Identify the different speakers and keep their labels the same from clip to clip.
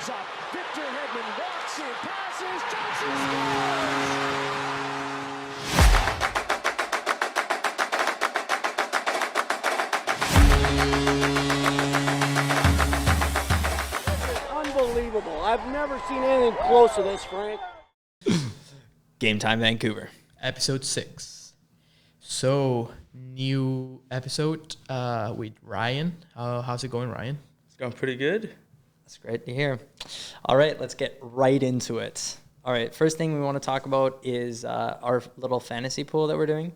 Speaker 1: moves up. Victor Hedman walks in, passes, Johnson scores! Unbelievable. I've never seen anything close to this, Frank.
Speaker 2: Gametime Vancouver.
Speaker 3: Episode 6. So, new episode with Ryan. How's it going, Ryan?
Speaker 4: It's going pretty good.
Speaker 2: That's great to hear. All right, let's get right into it. All right, first thing we want to talk about is our little fantasy pool that we're doing.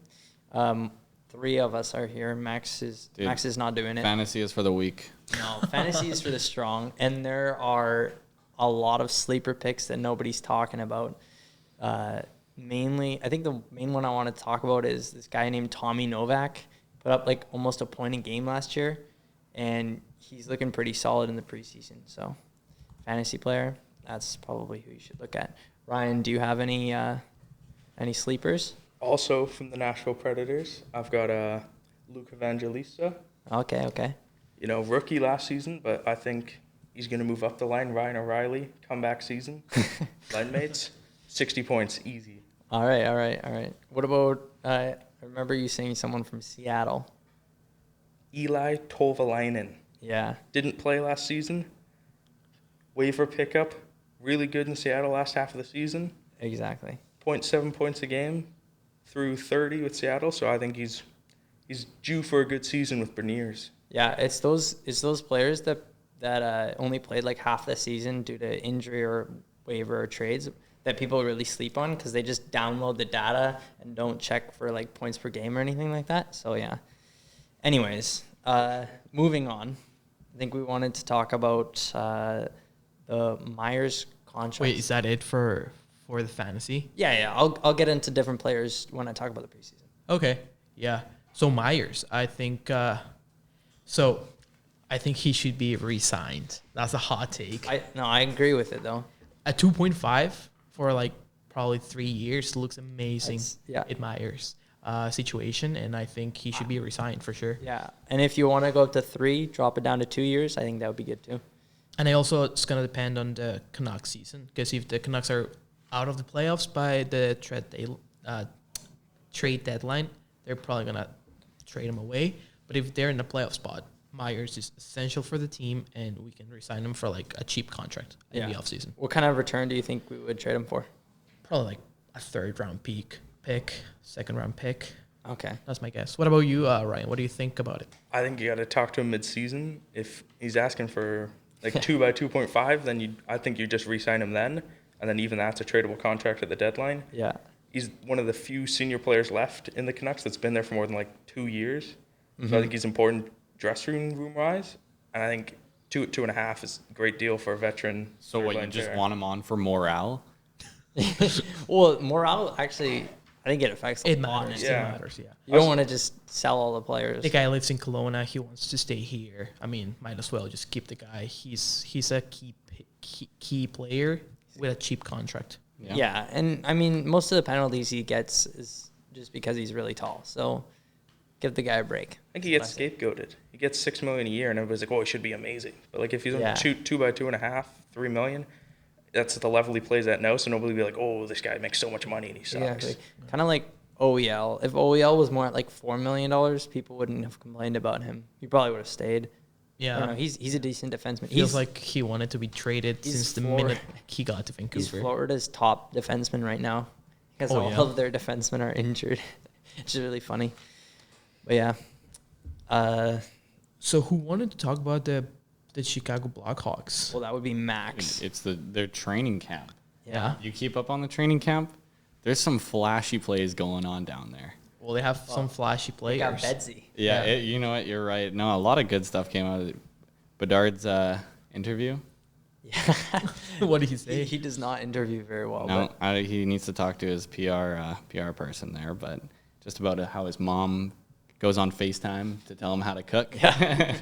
Speaker 2: 3 of us are here. Max is not doing it.
Speaker 5: Fantasy is for the weak.
Speaker 2: No, fantasy is for the strong. And there are a lot of sleeper picks that nobody's talking about. Mainly, I think the main one I want to talk about is this guy named Tommy Novak. Put up like almost a point a game last year, and he's looking pretty solid in the preseason. So, fantasy player, that's probably who you should look at. Ryan, do you have any sleepers?
Speaker 4: Also from the Nashville Predators, I've got Luke Evangelista.
Speaker 2: Okay.
Speaker 4: You know, rookie last season, but I think he's going to move up the line. Ryan O'Reilly, comeback season. Line mates, 60 points, easy.
Speaker 2: All right. What about, I remember you saying someone from Seattle.
Speaker 4: Eli Tovalainen.
Speaker 2: Yeah.
Speaker 4: Didn't play last season. Waiver pickup. Really good in Seattle last half of the season.
Speaker 2: Exactly.
Speaker 4: 0.7 points a game through 30 with Seattle. So I think he's due for a good season with Beniers.
Speaker 2: Yeah, it's those players that only played like half the season due to injury or waiver or trades that people really sleep on because they just download the data and don't check for like points per game or anything like that. So yeah. Anyways, moving on. I think we wanted to talk about the Myers contract.
Speaker 3: Wait, is that it for the fantasy?
Speaker 2: Yeah. I'll get into different players when I talk about the preseason.
Speaker 3: Okay, yeah. So Myers, I think he should be re-signed. That's a hot take.
Speaker 2: I agree with it though.
Speaker 3: At 2.5 for like probably 3 years looks amazing. In Myers' situation, and I think he should be re-signed for sure.
Speaker 2: Yeah, and if you want to go up to 3, drop it down to 2 years, I think that would be good too.
Speaker 3: And it's gonna depend on the Canucks season, because if the Canucks are out of the playoffs by the trade deadline, they're probably gonna trade him away. But if they're in the playoff spot, Myers is essential for the team, and we can re-sign him for like a cheap contract in the offseason.
Speaker 2: What kind of return do you think we would trade him for?
Speaker 3: Probably like a 3rd-round pick, 2nd-round pick.
Speaker 2: Okay.
Speaker 3: That's my guess. What about you, Ryan? What do you think about it?
Speaker 4: I think you got to talk to him mid-season. If he's asking for like 2 by 2.5, then I think you just re-sign him then, and then even that's a tradable contract at the deadline.
Speaker 2: Yeah.
Speaker 4: He's one of the few senior players left in the Canucks that's been there for more than like 2 years. Mm-hmm. So I think he's important dressing room-wise, and I think 2.5 is a great deal for a veteran.
Speaker 5: So what, you just want him on for morale?
Speaker 2: Well, morale actually, I think it affects a lot.
Speaker 3: Matters.
Speaker 4: Yeah.
Speaker 3: It matters, yeah.
Speaker 2: You don't want to just sell all the players.
Speaker 3: The guy lives in Kelowna. He wants to stay here. I mean, might as well just keep the guy. He's a key player with a cheap contract.
Speaker 2: Yeah, and I mean, most of the penalties he gets is just because he's really tall. So give the guy a break.
Speaker 4: I think he gets scapegoated. He gets $6 million a year, and everybody's like, "Oh, he should be amazing." But like, if he's on 2 by 2.5, $3 million, that's at the level he plays at now. So nobody will be like, "Oh, this guy makes so much money and he sucks."
Speaker 2: Exactly. Kind of like OEL. If OEL was more at like $4 million, people wouldn't have complained about him. He probably would have stayed.
Speaker 3: Yeah,
Speaker 2: I don't know, he's a decent defenseman.
Speaker 3: Feels like he wanted to be traded since the minute he got to Vancouver.
Speaker 2: He's Florida's top defenseman right now because all of their defensemen are injured. It's really funny. But yeah.
Speaker 3: So who wanted to talk about the Chicago Blackhawks?
Speaker 2: Well, that would be Max.
Speaker 5: It's their training camp.
Speaker 2: Yeah.
Speaker 5: You keep up on the training camp? There's some flashy plays going on down there.
Speaker 3: Well, they have some flashy players.
Speaker 2: They got Bedsy.
Speaker 5: Yeah. You know what? You're right. No, a lot of good stuff came out of Bedard's interview.
Speaker 2: Yeah.
Speaker 3: What did he say?
Speaker 2: He does not interview very well.
Speaker 5: No, he needs to talk to his PR person there, but just about how his mom goes on FaceTime to tell him how to cook.
Speaker 2: Yeah.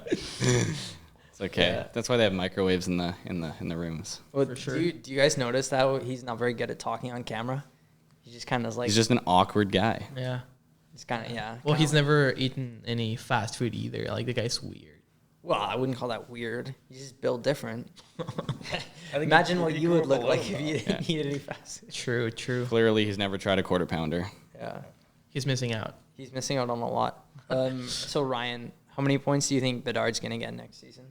Speaker 5: It's okay. Yeah. That's why they have microwaves in the rooms.
Speaker 2: Well,
Speaker 3: for sure.
Speaker 2: Do you guys notice that he's not very good at talking on camera? He just kind of like...
Speaker 5: He's just an awkward guy.
Speaker 3: Yeah.
Speaker 2: It's kind of, yeah.
Speaker 3: Well, he's never eaten any fast food either. Like, the guy's weird.
Speaker 2: Well, I wouldn't call that weird. You just build different.
Speaker 4: I think
Speaker 2: Imagine
Speaker 4: he
Speaker 2: what you
Speaker 4: grew
Speaker 2: would
Speaker 4: up
Speaker 2: look
Speaker 4: alone,
Speaker 2: like if you
Speaker 4: though.
Speaker 2: didn't eat any fast food.
Speaker 3: True, true.
Speaker 5: Clearly, he's never tried a quarter pounder.
Speaker 2: Yeah.
Speaker 3: He's missing out.
Speaker 2: He's missing out on a lot. So, Ryan, how many points do you think Bedard's going to get next season?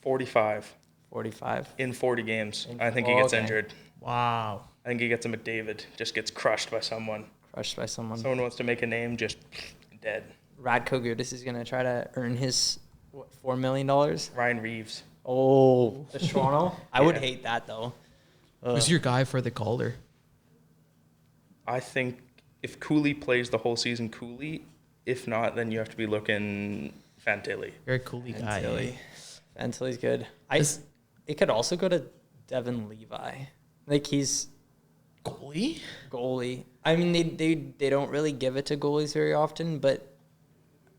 Speaker 4: 45
Speaker 2: 45.
Speaker 4: in 40 games.
Speaker 2: In-
Speaker 4: I think he gets
Speaker 2: okay.
Speaker 4: injured.
Speaker 3: Wow.
Speaker 4: I think he gets a McDavid. Just gets crushed by someone.
Speaker 2: Crushed by someone.
Speaker 4: Someone wants to make a name, just dead.
Speaker 2: Radko Gudas is going to try to earn his, what, $4 million?
Speaker 4: Ryan Reeves.
Speaker 2: Oh, the Toronto? I would
Speaker 4: Yeah.
Speaker 2: hate that, though.
Speaker 3: Who's your guy for the Calder?
Speaker 4: I think if Cooley plays the whole season, Cooley. If not, then you have to be looking Fantilli.
Speaker 3: You're a Cooley guy.
Speaker 2: Fantilli. Fantilli's good.
Speaker 3: Is-
Speaker 2: It could also go to Devin Levi. Like, he's
Speaker 3: Goalie?
Speaker 2: goalie. I mean, they don't really give it to goalies very often, but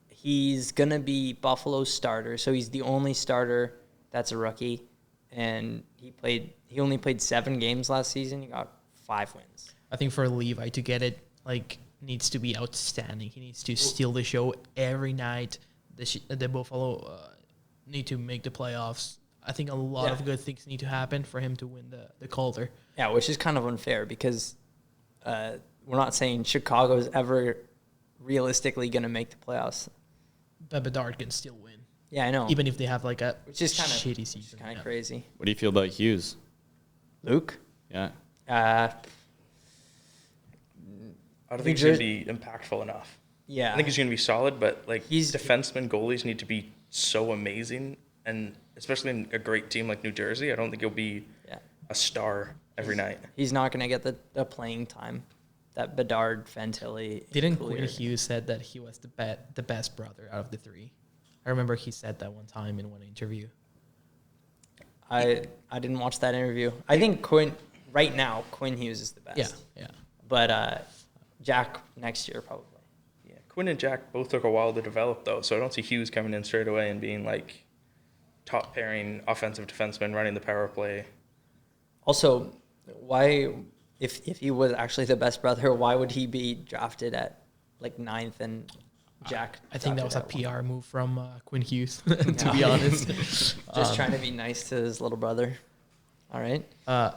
Speaker 2: he's going to be Buffalo's starter. So he's the only starter that's a rookie. And he only played 7 games last season. He got 5 wins.
Speaker 3: I think for Levi to get it, like, needs to be outstanding. He needs to steal the show every night. The Buffalo need to make the playoffs. I think a lot of good things need to happen for him to win the Calder.
Speaker 2: Yeah, which is kind of unfair because we're not saying Chicago's ever realistically going to make the playoffs.
Speaker 3: But Bedard can still win,
Speaker 2: Yeah, I know.
Speaker 3: even if they have like a
Speaker 2: Which is kind of
Speaker 3: shitty season.
Speaker 2: kind of
Speaker 3: Yeah.
Speaker 2: crazy.
Speaker 5: What do you feel about Hughes?
Speaker 2: Luke?
Speaker 5: Yeah.
Speaker 4: I don't
Speaker 2: New
Speaker 4: think he's going to be impactful enough.
Speaker 2: Yeah.
Speaker 4: I think he's going to be solid, but like
Speaker 2: He's-
Speaker 4: defensemen, goalies need to be so amazing, and especially in a great team like New Jersey, I don't think he'll be
Speaker 2: Yeah.
Speaker 4: a star every night.
Speaker 2: He's not going to get the playing time that Bedard, Fantilli,
Speaker 3: Didn't
Speaker 2: Coulier-
Speaker 3: Quinn Hughes said that he was the best brother out of the 3? I remember he said that one time in one interview.
Speaker 2: I didn't watch that interview. I think Quinn Hughes is the best.
Speaker 3: Yeah, yeah.
Speaker 2: But Jack next year probably.
Speaker 4: Yeah, Quinn and Jack both took a while to develop, though, so I don't see Hughes coming in straight away and being like top pairing offensive defenseman running the power play.
Speaker 2: Also, why, if he was actually the best brother, why would he be drafted at like 9th and Jack?
Speaker 3: I think that was a
Speaker 2: drafted at 1?
Speaker 3: PR move from Quinn Hughes, to be honest.
Speaker 2: Just trying to be nice to his little brother. All right.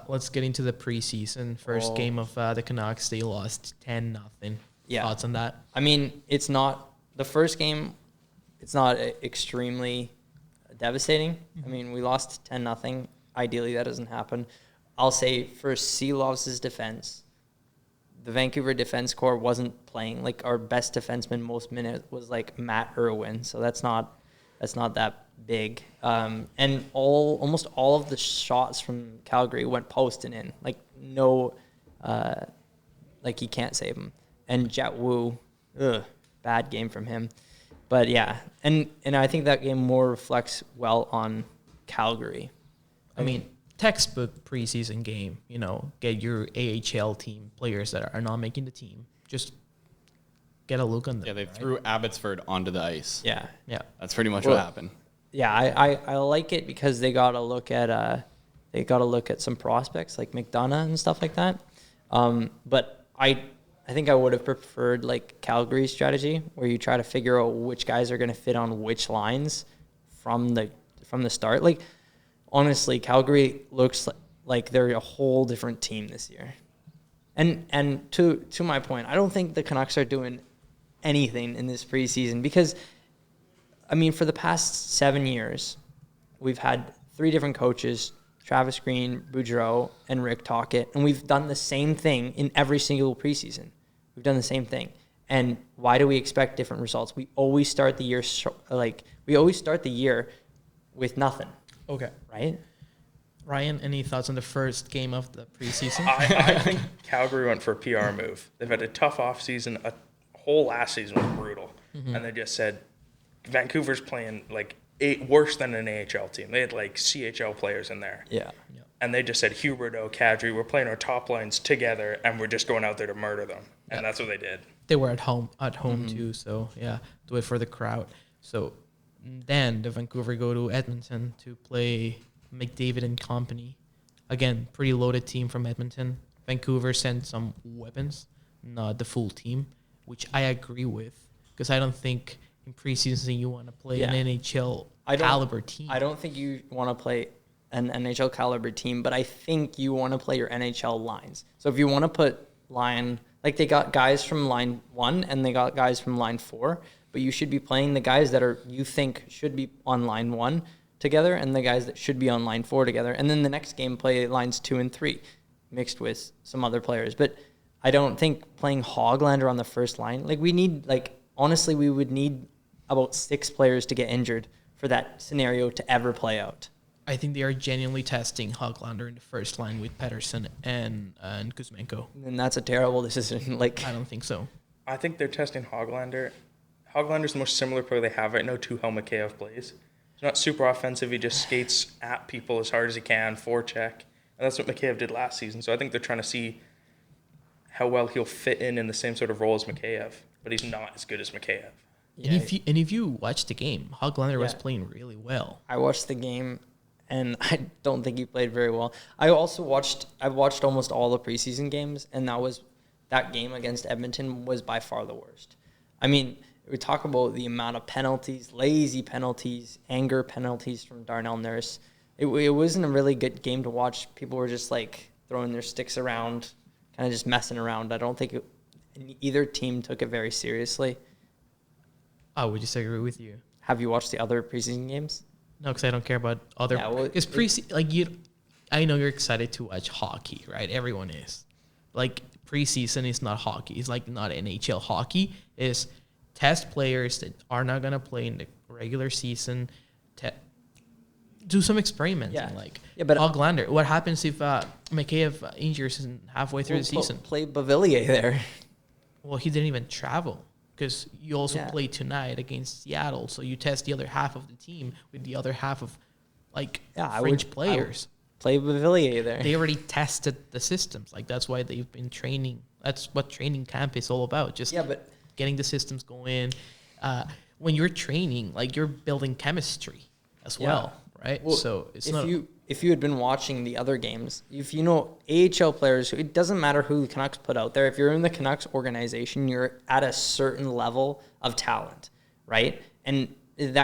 Speaker 3: Let's get into the preseason. First
Speaker 2: Oh.
Speaker 3: game of the Canucks, they lost 10-0.
Speaker 2: Yeah.
Speaker 3: Thoughts on that?
Speaker 2: I mean, it's not the first game. It's not extremely devastating. I mean, we lost 10-0. Ideally, that doesn't happen. I'll say for Seelovs' defense, the Vancouver defense core wasn't playing. Like our best defenseman most minutes was like Matt Irwin. So that's not that big. And almost all of the shots from Calgary went post and in. Like no, like he can't save them. And Jet Wu, bad game from him. But yeah, and I think that game more reflects well on Calgary.
Speaker 3: I mean, textbook preseason game, get your AHL team players that are not making the team. Just get a look on them.
Speaker 5: Yeah, they
Speaker 3: right?
Speaker 5: threw Abbotsford onto the ice.
Speaker 2: Yeah,
Speaker 3: Yeah.
Speaker 5: That's pretty much
Speaker 2: Well,
Speaker 5: what happened.
Speaker 2: yeah, I like it because they got to look at some prospects like McDonough and stuff like that. But I think I would have preferred like Calgary's strategy where you try to figure out which guys are going to fit on which lines from the start. Like honestly, Calgary looks like they're a whole different team this year. And to my point, I don't think the Canucks are doing anything in this preseason because I mean, for the past 7 years, we've had 3 different coaches, Travis Green, Boudreau, and Rick Tocchet, and we've done the same thing in every single preseason. We've done the same thing. And why do we expect different results? We always start the year with nothing,
Speaker 3: Okay.
Speaker 2: right?
Speaker 3: Ryan, any thoughts on the first game of the preseason?
Speaker 4: I think Calgary went for a PR move. They've had a tough offseason. A whole last season was brutal. And they just said, Vancouver's playing like worse than an AHL team. They had like CHL players in there.
Speaker 2: Yeah.
Speaker 4: And they just said, Huberdeau, Kadri, we're playing our top lines together, and we're just going out there to murder them. And that's what they did.
Speaker 3: They were at home too, so yeah, do it for the crowd. So then the Vancouver go to Edmonton to play McDavid and company. Again, pretty loaded team from Edmonton. Vancouver sent some weapons, not the full team, which I agree with because I don't think in preseason you want to play an
Speaker 2: Yeah.
Speaker 3: NHL
Speaker 2: I don't-
Speaker 3: caliber team.
Speaker 2: I don't think you want to play an NHL caliber team, but I think you want to play your NHL lines. So if you want to put line, like they got guys from line 1 and they got guys from line 4, but you should be playing the guys that you think should be on line 1 together and the guys that should be on line 4 together. And then the next game play lines 2 and 3 mixed with some other players. But I don't think playing Hoglander on the first line, honestly, we would need about 6 players to get injured for that scenario to ever play out.
Speaker 3: I think they are genuinely testing Hoglander in the first line with Pettersson and Kuzmenko.
Speaker 2: And that's a terrible decision.
Speaker 3: I don't think so.
Speaker 4: I think they're testing Hoglander. Hoglander's the most similar player they have right now to how Mikheyev plays. He's not super offensive. He just skates at people as hard as he can, forecheck. And that's what Mikheyev did last season. So I think they're trying to see how well he'll fit in the same sort of role as Mikheyev. But he's not as good as Mikheyev.
Speaker 3: And if you watch the game, Hoglander was
Speaker 2: Yeah.
Speaker 3: playing really well.
Speaker 2: I watched the game, and I don't think he played very well. I've watched almost all the preseason games, and that game against Edmonton was by far the worst. I mean, we talk about the amount of penalties, lazy penalties, anger penalties from Darnell Nurse. It wasn't a really good game to watch. People were just throwing their sticks around, kind of just messing around. I don't think either team took it very seriously.
Speaker 3: I would disagree with you.
Speaker 2: Have you watched the other preseason games?
Speaker 3: No, because I don't care about other.
Speaker 2: Yeah, well,
Speaker 3: Because I know you're excited to watch hockey, right? Everyone is. Preseason is not hockey. It's not NHL hockey. It's test players that are not gonna play in the regular season. Do some experimenting.
Speaker 2: Yeah, but
Speaker 3: Hoglander. What happens if Mikheyev injures halfway through the season?
Speaker 2: Play Bavillier there.
Speaker 3: Well, he didn't even travel because you also
Speaker 2: Yeah.
Speaker 3: play tonight against Seattle. So you test the other half of the team with the other half of French players.
Speaker 2: Play Bavillier there.
Speaker 3: They already tested the systems. That's why they've been training. That's what training camp is all about. Just getting the systems going. When you're training, you're building chemistry as well, right?
Speaker 2: Well,
Speaker 3: so it's
Speaker 2: if you had been watching the other games, if you know AHL players, it doesn't matter who the Canucks put out there. If you're in the Canucks organization, you're at a certain level of talent, right? And it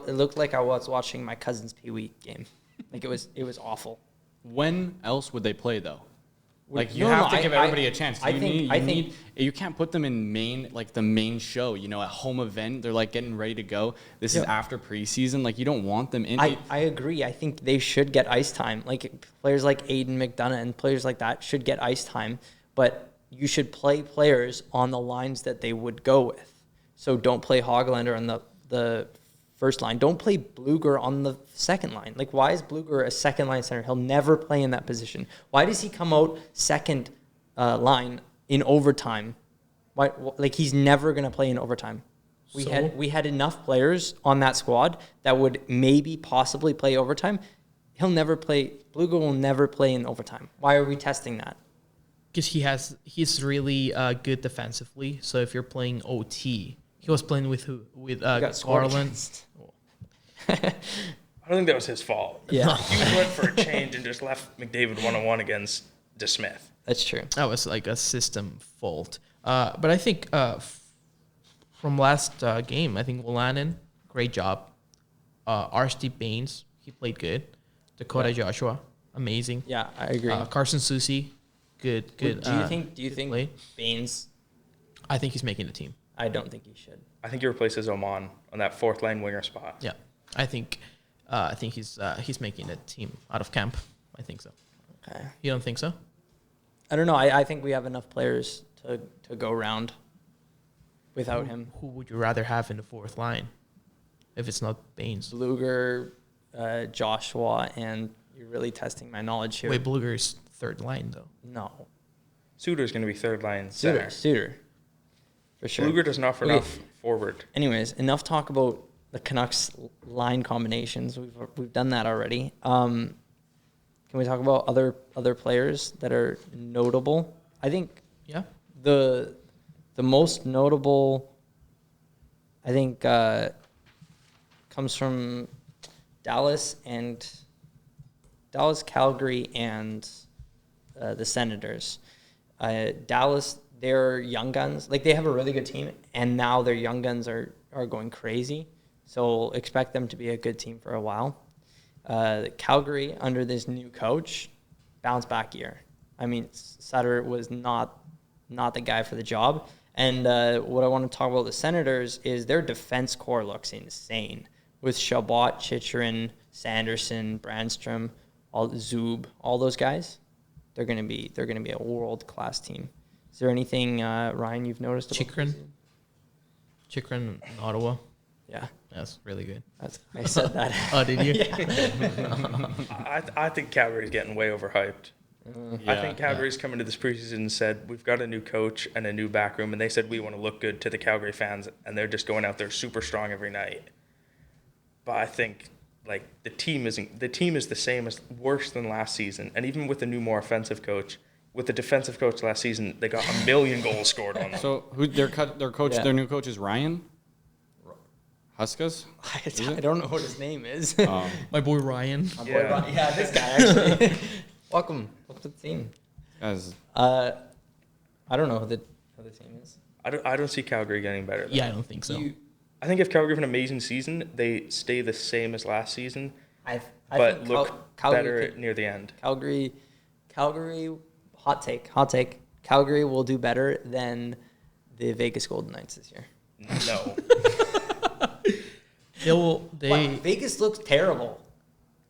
Speaker 2: looked like I was watching my cousin's Pee Wee game. It was awful.
Speaker 5: When else would they play though? You
Speaker 2: No,
Speaker 5: have
Speaker 2: no,
Speaker 5: to give everybody a chance.
Speaker 2: I think
Speaker 5: You can't put them in the main show. At home event, they're getting ready to go. This is after preseason. You don't want them in.
Speaker 2: I agree. I think they should get ice time. Players like Aiden McDonough and players like that should get ice time. But you should play players on the lines that they would go with. So don't play Hoglander on the first line. Don't play Bluger on the second line. Why is Bluger a second line center? He'll never play in that position. Why does he come out second line in overtime? Why? He's never going to play in overtime. We had enough players on that squad that would maybe possibly play overtime. He'll never play. Bluger will never play in overtime. Why are we testing that?
Speaker 3: because he's really good defensively. So if you're playing OT, he was playing with who? With Garland.
Speaker 4: I don't think that was his fault.
Speaker 2: Yeah.
Speaker 4: He went for a change and just left McDavid 1-on-1 against DeSmith.
Speaker 2: That's true.
Speaker 3: That was like a system fault. But I think from last game, I think Wolanin, great job. R.St. Baines, he played good. Dakota Joshua, amazing.
Speaker 2: Yeah, I agree.
Speaker 3: Carson Soucy, good.
Speaker 2: Do you think
Speaker 3: play.
Speaker 2: Baines?
Speaker 3: I think he's making the team.
Speaker 2: I don't think he should.
Speaker 4: I think he replaces Oman on that fourth line winger spot.
Speaker 3: Yeah, I think he's making the team out of camp. I think so.
Speaker 2: Okay.
Speaker 3: You don't think so?
Speaker 2: I don't know. I think we have enough players to go round without him.
Speaker 3: Who would you rather have in the fourth line if it's not Baines?
Speaker 2: Luger, Joshua, and you're really testing my knowledge here.
Speaker 3: Wait, Bluger's third line though.
Speaker 2: No.
Speaker 4: Suter's going to be third line center.
Speaker 2: Suter. For sure.
Speaker 4: Luger doesn't offer enough forward.
Speaker 2: Anyways, enough talk about the Canucks line combinations. We've done that already. Can we talk about other players that are notable? I think the most notable, I think, comes from Dallas, Calgary, and the Senators. Dallas, their young guns, like they have a really good team, and now their young guns are are going crazy. So expect them to be a good team for a while. Calgary, under this new coach, bounce back year. I mean, Sutter was not the guy for the job. And what I want to talk about the Senators is their defense core looks insane with Chabot, Chychrun, Sanderson, Brandstrom, Zub, all those guys. They're gonna be a world-class team. Is there anything, Ryan, you've noticed about
Speaker 3: Chychrun in Ottawa.
Speaker 2: Yeah.
Speaker 3: That's really good.
Speaker 2: I said that.
Speaker 3: Oh, did you?
Speaker 4: I think Calgary's getting way overhyped. I think Calgary's coming to this preseason and said, we've got a new coach and a new back room, and they said we want to look good to the Calgary fans, and they're just going out there super strong every night. But I think like the team is the same as worse than last season, and even with the new more offensive coach, with the defensive coach last season, they got 1 million goals scored on them.
Speaker 5: So their coach, their new coach is Ryan Huskas?
Speaker 2: I don't know what his name is.
Speaker 3: My boy Ryan.
Speaker 2: Yeah, this guy actually. Welcome to the team.
Speaker 5: Guys,
Speaker 2: I don't know who the team is.
Speaker 4: I don't see Calgary getting better.
Speaker 3: Yeah, I don't think so.
Speaker 4: I think if Calgary have an amazing season, they stay the same as last season,
Speaker 2: I
Speaker 4: but
Speaker 2: think
Speaker 4: look
Speaker 2: Calgary
Speaker 4: better near the end.
Speaker 2: Calgary, hot take. Calgary will do better than the Vegas Golden Knights this year.
Speaker 4: No.
Speaker 2: Vegas looks terrible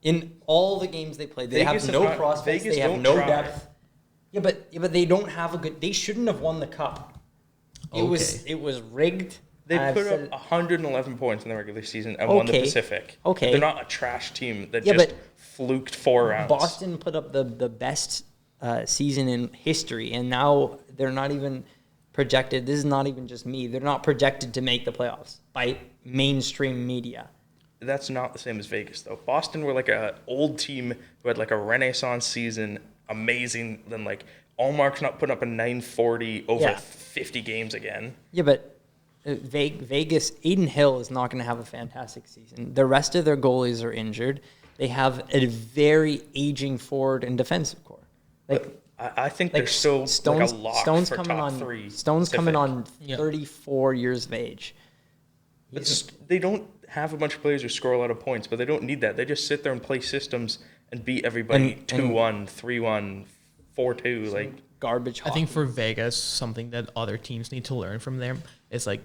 Speaker 2: in all the games they played. They
Speaker 4: Vegas
Speaker 2: have no
Speaker 4: not,
Speaker 2: prospects.
Speaker 4: Vegas
Speaker 2: They have
Speaker 4: don't
Speaker 2: no
Speaker 4: try.
Speaker 2: depth. Yeah, but they don't have a good. They shouldn't have won the cup. It was rigged.
Speaker 4: They
Speaker 2: I've
Speaker 4: put
Speaker 2: said
Speaker 4: up
Speaker 2: it-
Speaker 4: 111 points in the regular season and won the Pacific.
Speaker 2: Okay.
Speaker 4: They're not a trash team that
Speaker 2: Yeah,
Speaker 4: just
Speaker 2: but
Speaker 4: fluked 4 rounds.
Speaker 2: Boston put up the best season in history, and now they're not even projected. This is not even just me. They're not projected to make the playoffs by mainstream media.
Speaker 4: That's not the same as Vegas, though. Boston were like a old team who had like a renaissance season, amazing. Then like Allmark's not putting up a 940 over 50 games again.
Speaker 2: Yeah, but Vegas, Aiden Hill is not going to have a fantastic season. The rest of their goalies are injured. They have a very aging forward and defensive core. Like
Speaker 4: I think they're still like a lock for top 3.
Speaker 2: Stone's coming on
Speaker 3: Yeah.
Speaker 2: 34 years of age.
Speaker 4: It's just, they don't have a bunch of players who score a lot of points, but they don't need that. They just sit there and play systems and beat everybody 2-1, 3-1, 4-2. Like
Speaker 2: Garbage
Speaker 3: I think
Speaker 2: hockey.
Speaker 3: for Vegas, something that other teams need to learn from them is like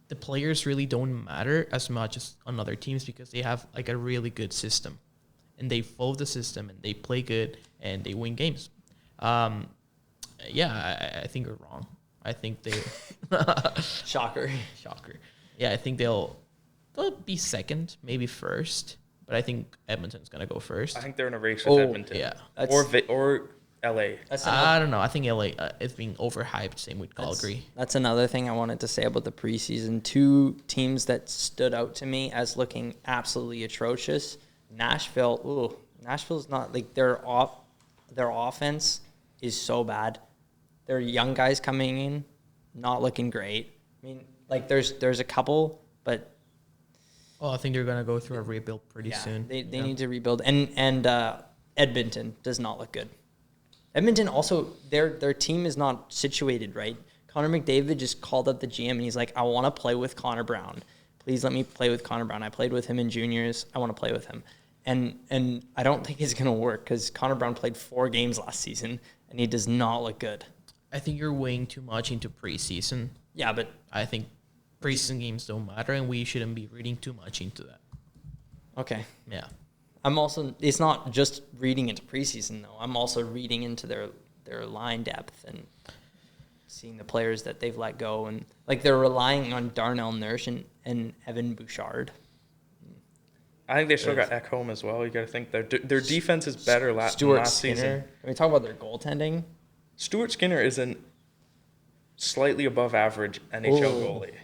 Speaker 3: the players really don't matter as much as on other teams because they have like a really good system, and they follow the system and they play good and they win games. I think you're wrong. I think they
Speaker 2: Shocker.
Speaker 3: shocker. Yeah, I think they'll be second, maybe first, but I think Edmonton's gonna go first.
Speaker 4: I think they're in a race with Edmonton.
Speaker 3: Yeah.
Speaker 4: Or LA.
Speaker 2: That's
Speaker 3: I don't know. I think LA is being overhyped. Same with Calgary.
Speaker 2: That's another thing I wanted to say about the preseason. 2 teams that stood out to me as looking absolutely atrocious. Nashville's not like their offense is so bad. Their young guys coming in, not looking great. I mean, like there's a couple, but
Speaker 3: Oh, I think they're gonna go through a rebuild pretty soon.
Speaker 2: They need to rebuild. And Edmonton does not look good. Edmonton also, their team is not situated right. Connor McDavid just called up the GM and he's like, I want to play with Connor Brown. Please let me play with Connor Brown. I played with him in juniors. I want to play with him. And I don't think it's going to work because Connor Brown played 4 games last season and he does not look good.
Speaker 3: I think you're weighing too much into preseason.
Speaker 2: Yeah, but
Speaker 3: I think preseason games don't matter, and we shouldn't be reading too much into that.
Speaker 2: okay.
Speaker 3: Yeah.
Speaker 2: I'm also, it's not just reading into preseason though. I'm also reading into their line depth and seeing the players that they've let go. And like they're relying on Darnell Nurse and Evan Bouchard.
Speaker 4: I think they still got Ekholm as well. You got to think their defense is better than
Speaker 2: Stuart
Speaker 4: last
Speaker 2: Skinner.
Speaker 4: season.
Speaker 2: Can we talk about their goaltending?
Speaker 4: Stuart Skinner is an slightly above average NHL
Speaker 2: Oh.
Speaker 4: goalie.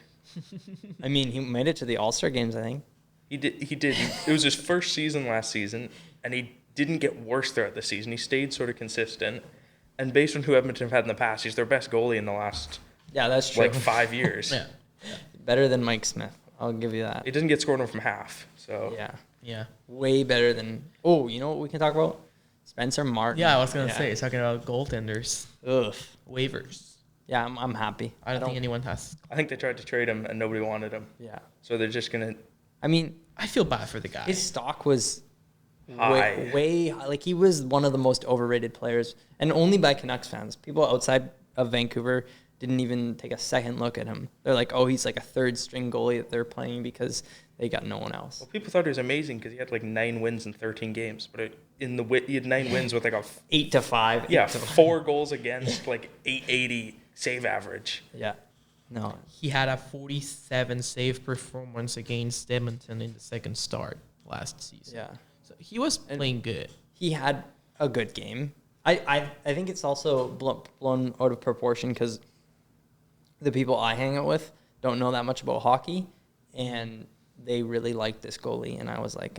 Speaker 2: I mean, he made it to the All-Star games, I think.
Speaker 4: He did. It was his first season last season, and he didn't get worse throughout the season. He stayed sort of consistent. And based on who Edmonton have had in the past, he's their best goalie in the last
Speaker 2: Yeah, that's true.
Speaker 4: like 5 years.
Speaker 3: Yeah.
Speaker 2: Better than Mike Smith. I'll give you that.
Speaker 4: He doesn't get scored on from half. So
Speaker 2: Yeah.
Speaker 3: Yeah.
Speaker 2: Way better than... Oh, you know what we can talk about? Spencer Martin.
Speaker 3: Yeah, I was gonna say, talking about goaltenders,
Speaker 2: Ugh.
Speaker 3: waivers.
Speaker 2: Yeah, I'm happy.
Speaker 3: I don't think anyone has.
Speaker 4: I think they tried to trade him and nobody wanted him.
Speaker 2: Yeah.
Speaker 4: So they're just going to
Speaker 2: I mean,
Speaker 3: I feel bad for the guy.
Speaker 2: his stock was
Speaker 4: High.
Speaker 2: way like he was one of the most overrated players, and only by Canucks fans. People outside of Vancouver didn't even take a second look at him. They're like, oh, he's like a third string goalie that they're playing because they got no one else.
Speaker 4: Well, people thought he was amazing because he had like 9 wins in 13 games. But he had 9 wins with like a
Speaker 2: 8-5.
Speaker 4: yeah
Speaker 2: 8-5.
Speaker 4: 4 goals against, like 880 save average.
Speaker 2: Yeah. No.
Speaker 3: He had a 47 save performance against Edmonton in the second start last season.
Speaker 2: Yeah.
Speaker 3: So he was playing good.
Speaker 2: He had a good game. I think it's also blown out of proportion because the people I hang out with don't know that much about hockey, and they really like this goalie. And I was like,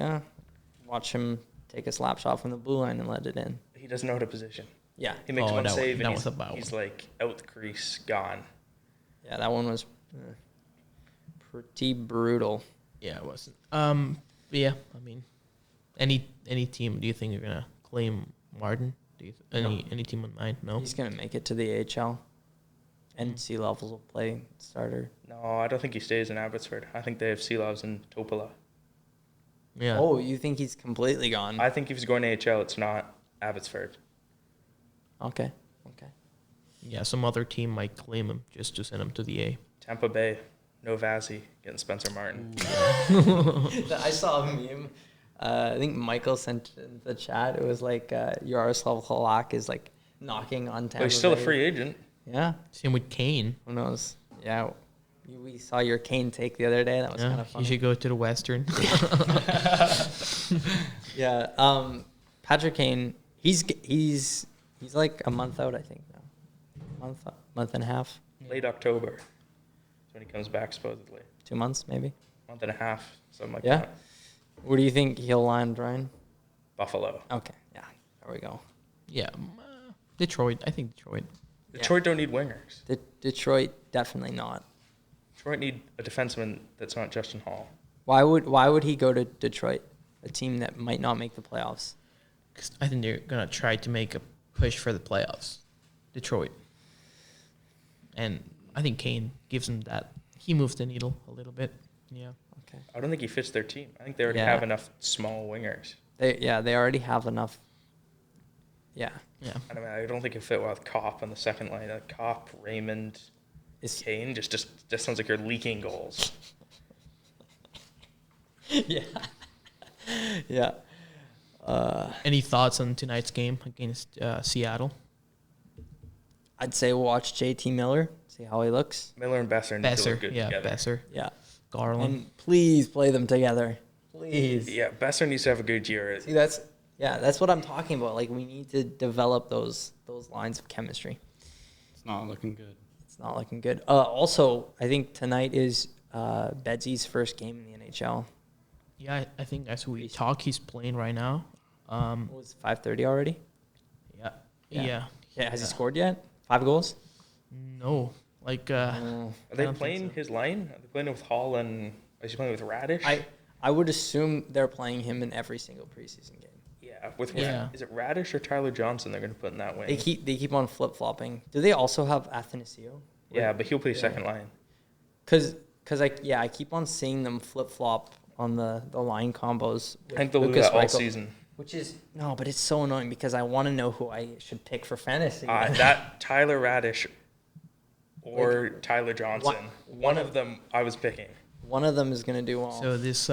Speaker 2: watch him take a slap shot from the blue line and let it in.
Speaker 4: He doesn't know how to position.
Speaker 2: Yeah.
Speaker 4: He makes one
Speaker 3: that
Speaker 4: save
Speaker 3: was
Speaker 4: and
Speaker 3: a bad
Speaker 4: he's
Speaker 3: one.
Speaker 4: like out the crease, gone.
Speaker 2: Yeah, that one was pretty brutal.
Speaker 3: Yeah, it wasn't. But yeah, I mean, any team, do you think you're gonna claim Martin? Do you any team in mind? No.
Speaker 2: He's going to make it to the AHL, and Sea Levels will play starter.
Speaker 4: No, I don't think he stays in Abbotsford. I think they have Sealovs in Topala.
Speaker 3: Yeah.
Speaker 2: Oh, you think he's completely gone?
Speaker 4: I think if he's going to AHL, it's not Abbotsford.
Speaker 2: Okay.
Speaker 3: Yeah, some other team might claim him just to send him to the A.
Speaker 4: Tampa Bay, no Vazzy, getting Spencer Martin.
Speaker 2: I saw a meme. I think Michael sent in the chat. It was like Yaroslav Halak is like knocking on Tampa
Speaker 4: But he's still a
Speaker 2: Bay.
Speaker 4: free agent.
Speaker 2: Yeah.
Speaker 3: Same with Kane.
Speaker 2: Who knows? Yeah. We saw your Kane take the other day. That was kind
Speaker 3: Yeah,
Speaker 2: of fun.
Speaker 3: you should go to the Western.
Speaker 2: Yeah. Patrick Kane. He's like a month out, I think now. Month and a half.
Speaker 4: Late October. That's when he comes back, supposedly.
Speaker 2: 2 months maybe.
Speaker 4: Month and a half, something like
Speaker 2: Yeah?
Speaker 4: that.
Speaker 2: Where do you think he'll land, Ryan?
Speaker 4: Buffalo.
Speaker 2: Okay. Yeah. There we go.
Speaker 3: Yeah, Detroit. I think Detroit.
Speaker 4: Detroit don't need wingers.
Speaker 2: Detroit definitely not.
Speaker 4: Detroit need a defenseman that's not Justin Hall.
Speaker 2: Why would he go to Detroit, a team that might not make the playoffs?
Speaker 3: 'Cause I think they're gonna try to make a push for the playoffs. Detroit. And I think Kane gives them that. He moves the needle a little bit. Yeah.
Speaker 2: Okay.
Speaker 4: I don't think he fits their team. I think they already
Speaker 2: Yeah.
Speaker 4: have enough small wingers.
Speaker 2: They already have enough. Yeah.
Speaker 3: Yeah.
Speaker 4: I don't think he'll fit well with Kopp on the second line. Kopp, Raymond,
Speaker 2: Is
Speaker 4: Kane just sounds like you're leaking goals.
Speaker 2: yeah. Yeah.
Speaker 3: Any thoughts on tonight's game against Seattle?
Speaker 2: I'd say watch JT Miller, see how he looks.
Speaker 4: Miller and Besser need to
Speaker 3: Besser.
Speaker 4: look good
Speaker 3: Yeah,
Speaker 4: together.
Speaker 3: Besser.
Speaker 2: Yeah.
Speaker 3: Garland.
Speaker 2: And please play them together. Please.
Speaker 4: Yeah, Besser needs to have a good year.
Speaker 2: See, that's what I'm talking about. Like, we need to develop those lines of chemistry.
Speaker 5: It's not looking good.
Speaker 2: It's not looking good. Also, I think tonight is Bedsy's first game in the NHL.
Speaker 3: Yeah, I think as we talk, he's playing right now.
Speaker 2: What was it, 5:30 already?
Speaker 3: Yeah.
Speaker 2: Yeah.
Speaker 3: Yeah.
Speaker 2: Yeah. Has he scored yet? 5 goals?
Speaker 3: No. Like,
Speaker 4: Are
Speaker 3: I
Speaker 4: they
Speaker 3: don't think
Speaker 4: playing
Speaker 3: so.
Speaker 4: his line? Are they playing with Hall and is he playing with Radish?
Speaker 2: I would assume they're playing him in every single preseason game.
Speaker 4: Yeah, with
Speaker 3: Yeah.
Speaker 4: Is it Radish or Tyler Johnson they're going to put in that wing?
Speaker 2: They keep on flip flopping. Do they also have Athanasio?
Speaker 4: Yeah, but he'll play second line.
Speaker 2: Because I keep on seeing them flip flop on the line combos.
Speaker 4: I think they'll do
Speaker 2: Lucas
Speaker 4: that all
Speaker 2: Reichel,
Speaker 4: season.
Speaker 2: Which is no, but it's so annoying because I want to know who I should pick for fantasy.
Speaker 4: That Tyler Radish or Tyler Johnson. One of them I was picking.
Speaker 2: One of them is gonna do well.
Speaker 3: So this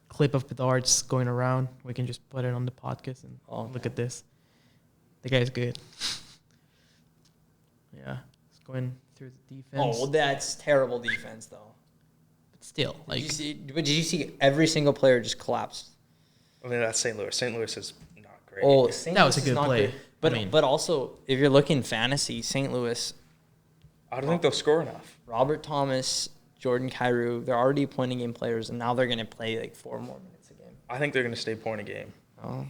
Speaker 3: clip of Bedard's going around. We can just put it on the podcast and look at this. The guy's good. Yeah, it's going through the defense.
Speaker 2: Oh, that's terrible defense though.
Speaker 3: But still, like,
Speaker 2: Did you see every single player just collapse?
Speaker 4: I mean, that's St. Louis. St. Louis is not great.
Speaker 2: Oh,
Speaker 3: That was a good play.
Speaker 2: But but also if you're looking fantasy, St. Louis,
Speaker 4: I don't think they'll score enough.
Speaker 2: Robert Thomas, Jordan Kyrou, they're already point a game players, and now they're gonna play like 4 more minutes a game.
Speaker 4: I think they're going to stay point a game.
Speaker 2: Oh,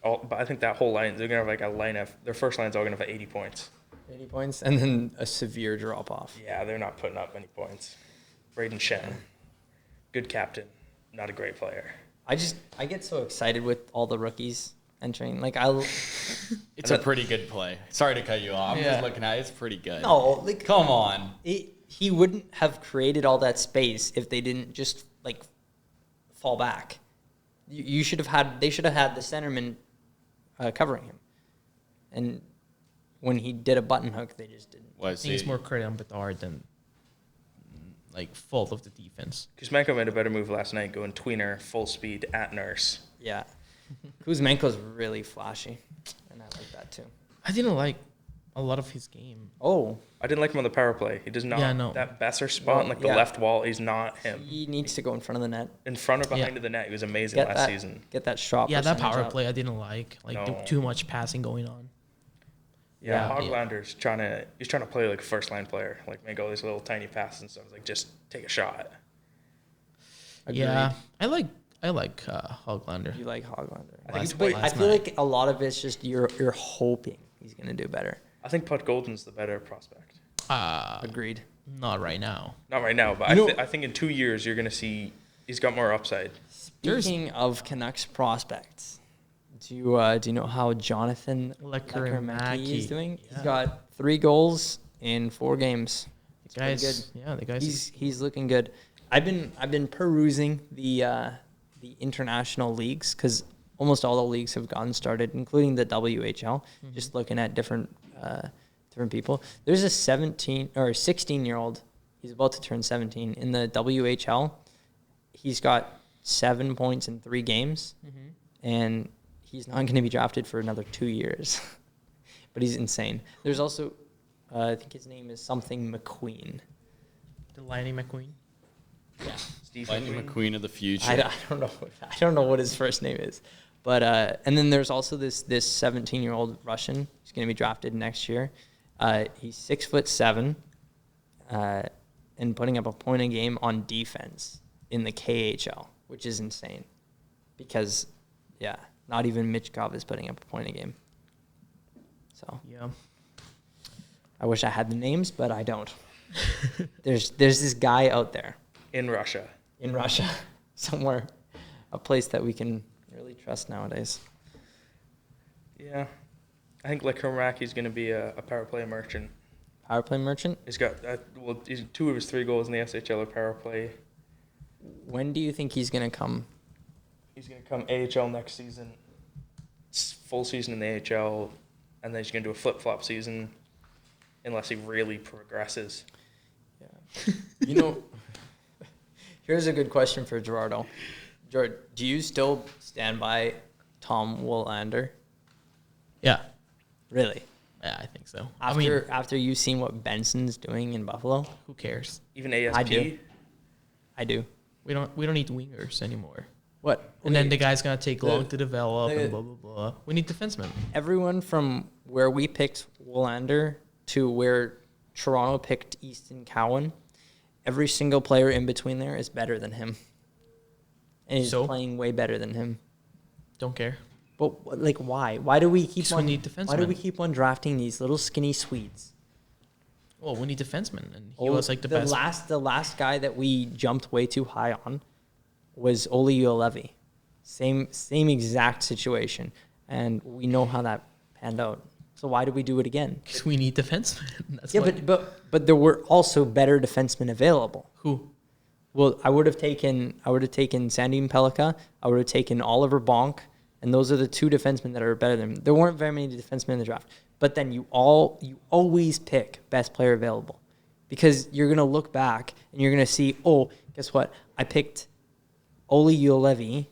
Speaker 2: okay.
Speaker 4: But I think that whole line, they're going to have like a line of, their first line's all going to have 80 points.
Speaker 2: 80 points, and then a severe drop off.
Speaker 4: Yeah, they're not putting up many points. Braden Shen, good captain, not a great player.
Speaker 2: I get so excited with all the rookies entering. Like
Speaker 5: It's a pretty good play. Sorry to cut you off. I'm
Speaker 3: Yeah.
Speaker 5: just looking at it. It's pretty good.
Speaker 2: no, like
Speaker 5: Come on.
Speaker 2: he wouldn't have created all that space if they didn't just like fall back. You should have had. They should have had the centerman covering him, and when he did a button hook, they just didn't.
Speaker 3: I think it's more credit on Bedard than like fault of the defense.
Speaker 4: Kuzmenko made a better move last night, going tweener full speed at Nurse.
Speaker 2: Yeah, Kuzmenko's really flashy, and I like that too.
Speaker 3: I didn't like a lot of his game.
Speaker 2: Oh,
Speaker 4: I didn't like him on the power play. He does not.
Speaker 3: Yeah, no.
Speaker 4: That Besser spot on like the
Speaker 2: yeah.
Speaker 4: left wall, he's not him.
Speaker 2: he needs to go in front of the net.
Speaker 4: In front or behind
Speaker 3: Yeah.
Speaker 4: of the net, he was amazing
Speaker 2: Get
Speaker 4: last
Speaker 2: that
Speaker 4: season.
Speaker 2: Get that shot.
Speaker 3: Yeah, that
Speaker 2: percentage
Speaker 3: power
Speaker 2: up.
Speaker 3: play I didn't like. Like
Speaker 4: No.
Speaker 3: too much passing going on.
Speaker 4: Yeah,
Speaker 2: Yeah.
Speaker 4: Hoglander's he's trying to play like a first line player, like make all these little tiny passes and stuff. It's like just take a shot.
Speaker 2: Agreed.
Speaker 3: Yeah, I like Hoglander.
Speaker 2: You like Hoglander.
Speaker 4: I think he's
Speaker 2: But
Speaker 4: way-
Speaker 2: I feel like a lot of it's just you're hoping he's gonna do better.
Speaker 4: I think Putt Golden's the better prospect.
Speaker 2: Agreed.
Speaker 3: Not right now.
Speaker 4: Not right now, but I think in 2 years you're gonna see he's got more upside.
Speaker 2: Speaking of Canucks prospects, do you know how Jonathan
Speaker 3: Lekkerimäki.
Speaker 2: is doing?
Speaker 3: Yeah.
Speaker 2: He's got 3 goals in 4 games. It's pretty
Speaker 3: Guys, yeah, the guys.
Speaker 2: He's looking good. I've been perusing the international leagues because almost all the leagues have gotten started, including the WHL. Just looking at different people. There's a 17 or 16-year-old. He's about to turn 17 in the WHL. He's got 7 points in 3 games, and he's not going to be drafted for another 2 years. But he's insane. There's also, I think his name is something McQueen.
Speaker 3: Delaney McQueen.
Speaker 4: Steve
Speaker 5: Lightning
Speaker 4: McQueen.
Speaker 5: McQueen of the future.
Speaker 2: I don't know. I don't know what his first name is, but and then there's also this 17-year-old Russian. He's going to be drafted next year. He's 6'7", and putting up a point a game on defense in the KHL, which is insane. Because, yeah, not even Michkov is putting up a point a game. So
Speaker 3: Yeah.
Speaker 2: I wish I had the names, but I don't. There's this guy out there
Speaker 4: In Russia.
Speaker 2: in Russia somewhere, a place that we can really trust nowadays.
Speaker 4: Yeah. I think Lekkerimäki's gonna be a power play merchant.
Speaker 2: Power play merchant.
Speaker 4: He's got 2 of his 3 goals in the SHL are power play.
Speaker 2: When do you think he's gonna come?
Speaker 4: He's gonna come AHL next season, full season in the AHL, and then he's gonna do a flip-flop season, unless he really progresses.
Speaker 2: Yeah. You know, here's a good question for Gerardo. Gerard, do you still stand by Tom Willander?
Speaker 3: Yeah.
Speaker 2: Really?
Speaker 3: Yeah, I think so.
Speaker 2: After you've seen what Benson's doing in Buffalo?
Speaker 3: Who cares?
Speaker 4: Even ASP.
Speaker 2: I do.
Speaker 3: We don't need wingers anymore.
Speaker 2: What?
Speaker 3: And then the guy's gonna take long
Speaker 2: the-
Speaker 3: to develop
Speaker 2: the-
Speaker 3: and blah blah blah. We need defensemen.
Speaker 2: Everyone from where we picked Willander to where Toronto picked Easton Cowan, every single player in between there is better than him. And he's
Speaker 3: So?
Speaker 2: playing way better than him.
Speaker 3: Don't care.
Speaker 2: But like, why? Why do we keep
Speaker 3: 'Cause we
Speaker 2: on?
Speaker 3: need
Speaker 2: Why do we
Speaker 3: defensemen.
Speaker 2: keep on drafting these little skinny Swedes?
Speaker 3: Well, we need defensemen, and he was like the best.
Speaker 2: The last guy that we jumped way too high on was Oli Ulevi. Same exact situation, and we know how that panned out. So why do we do it again?
Speaker 3: Because we need defensemen. That's
Speaker 2: Yeah,
Speaker 3: why.
Speaker 2: but there were also better defensemen available.
Speaker 3: Who?
Speaker 2: Well, I would have taken Sandin Pellikka. I would have taken Oliver Bonk, and those are the 2 defensemen that are better than him. There weren't very many defensemen in the draft, but then you always pick best player available, because you're gonna look back and you're gonna see, oh, guess what? I picked Oli Ulevi.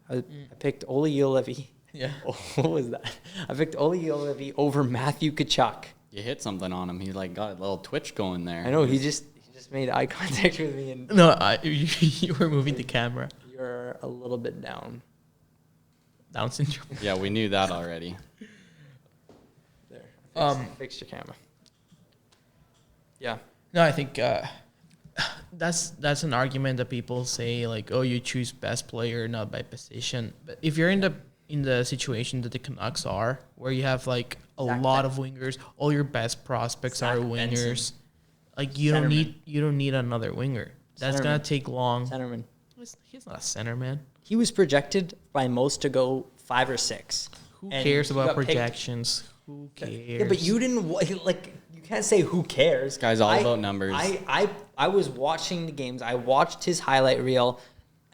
Speaker 2: I picked Oli Ulevi.
Speaker 3: Yeah.
Speaker 2: What was that? I picked Oli Ulevi over Matthew Tkachuk.
Speaker 5: You hit something on him. He like got a little twitch going there.
Speaker 2: I know he just made eye contact with me, and
Speaker 3: No, you were moving the camera.
Speaker 2: you're a little bit down.
Speaker 3: Down syndrome.
Speaker 5: Yeah, we knew that already.
Speaker 2: There. Fix your camera. Yeah.
Speaker 3: No, I think that's an argument that people say, like, oh, you choose best player not by position. But if you're in the situation that the Canucks are, where you have like a
Speaker 2: Zach
Speaker 3: lot
Speaker 2: Ben-
Speaker 3: of wingers, all your best prospects
Speaker 2: Zach
Speaker 3: are wingers.
Speaker 2: Benson.
Speaker 3: Like you don't need another winger. That's gonna
Speaker 2: Centerman.
Speaker 3: take long.
Speaker 2: Centerman.
Speaker 3: He's not a center, man.
Speaker 2: He was projected by most to go 5 or 6.
Speaker 3: Who
Speaker 2: And
Speaker 3: cares
Speaker 2: he
Speaker 3: about
Speaker 2: got picked.
Speaker 3: projections? Who cares?
Speaker 2: Yeah, but you didn't like. You can't say who cares.
Speaker 5: This guy's all about numbers.
Speaker 2: I was watching the games. I watched his highlight reel,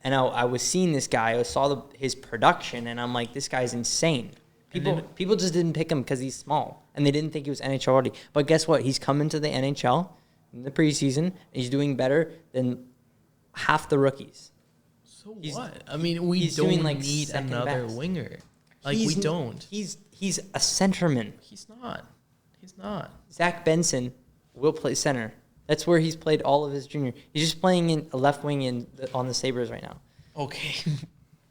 Speaker 2: and I was seeing this guy. I saw his production, and I'm like, this guy's insane. People just didn't pick him because he's small, and they didn't think he was NHL ready. But guess what? He's come into the NHL in the preseason. And he's doing better than half the rookies.
Speaker 3: So what? I mean, we don't
Speaker 2: doing, like,
Speaker 3: need
Speaker 2: second
Speaker 3: another
Speaker 2: best.
Speaker 3: winger. Like, we
Speaker 2: He's-
Speaker 3: don't.
Speaker 2: He's a centerman.
Speaker 3: He's not. He's not.
Speaker 2: Zach Benson will play center. That's where he's played all of his junior. He's just playing in a left wing on the Sabres right now.
Speaker 3: Okay.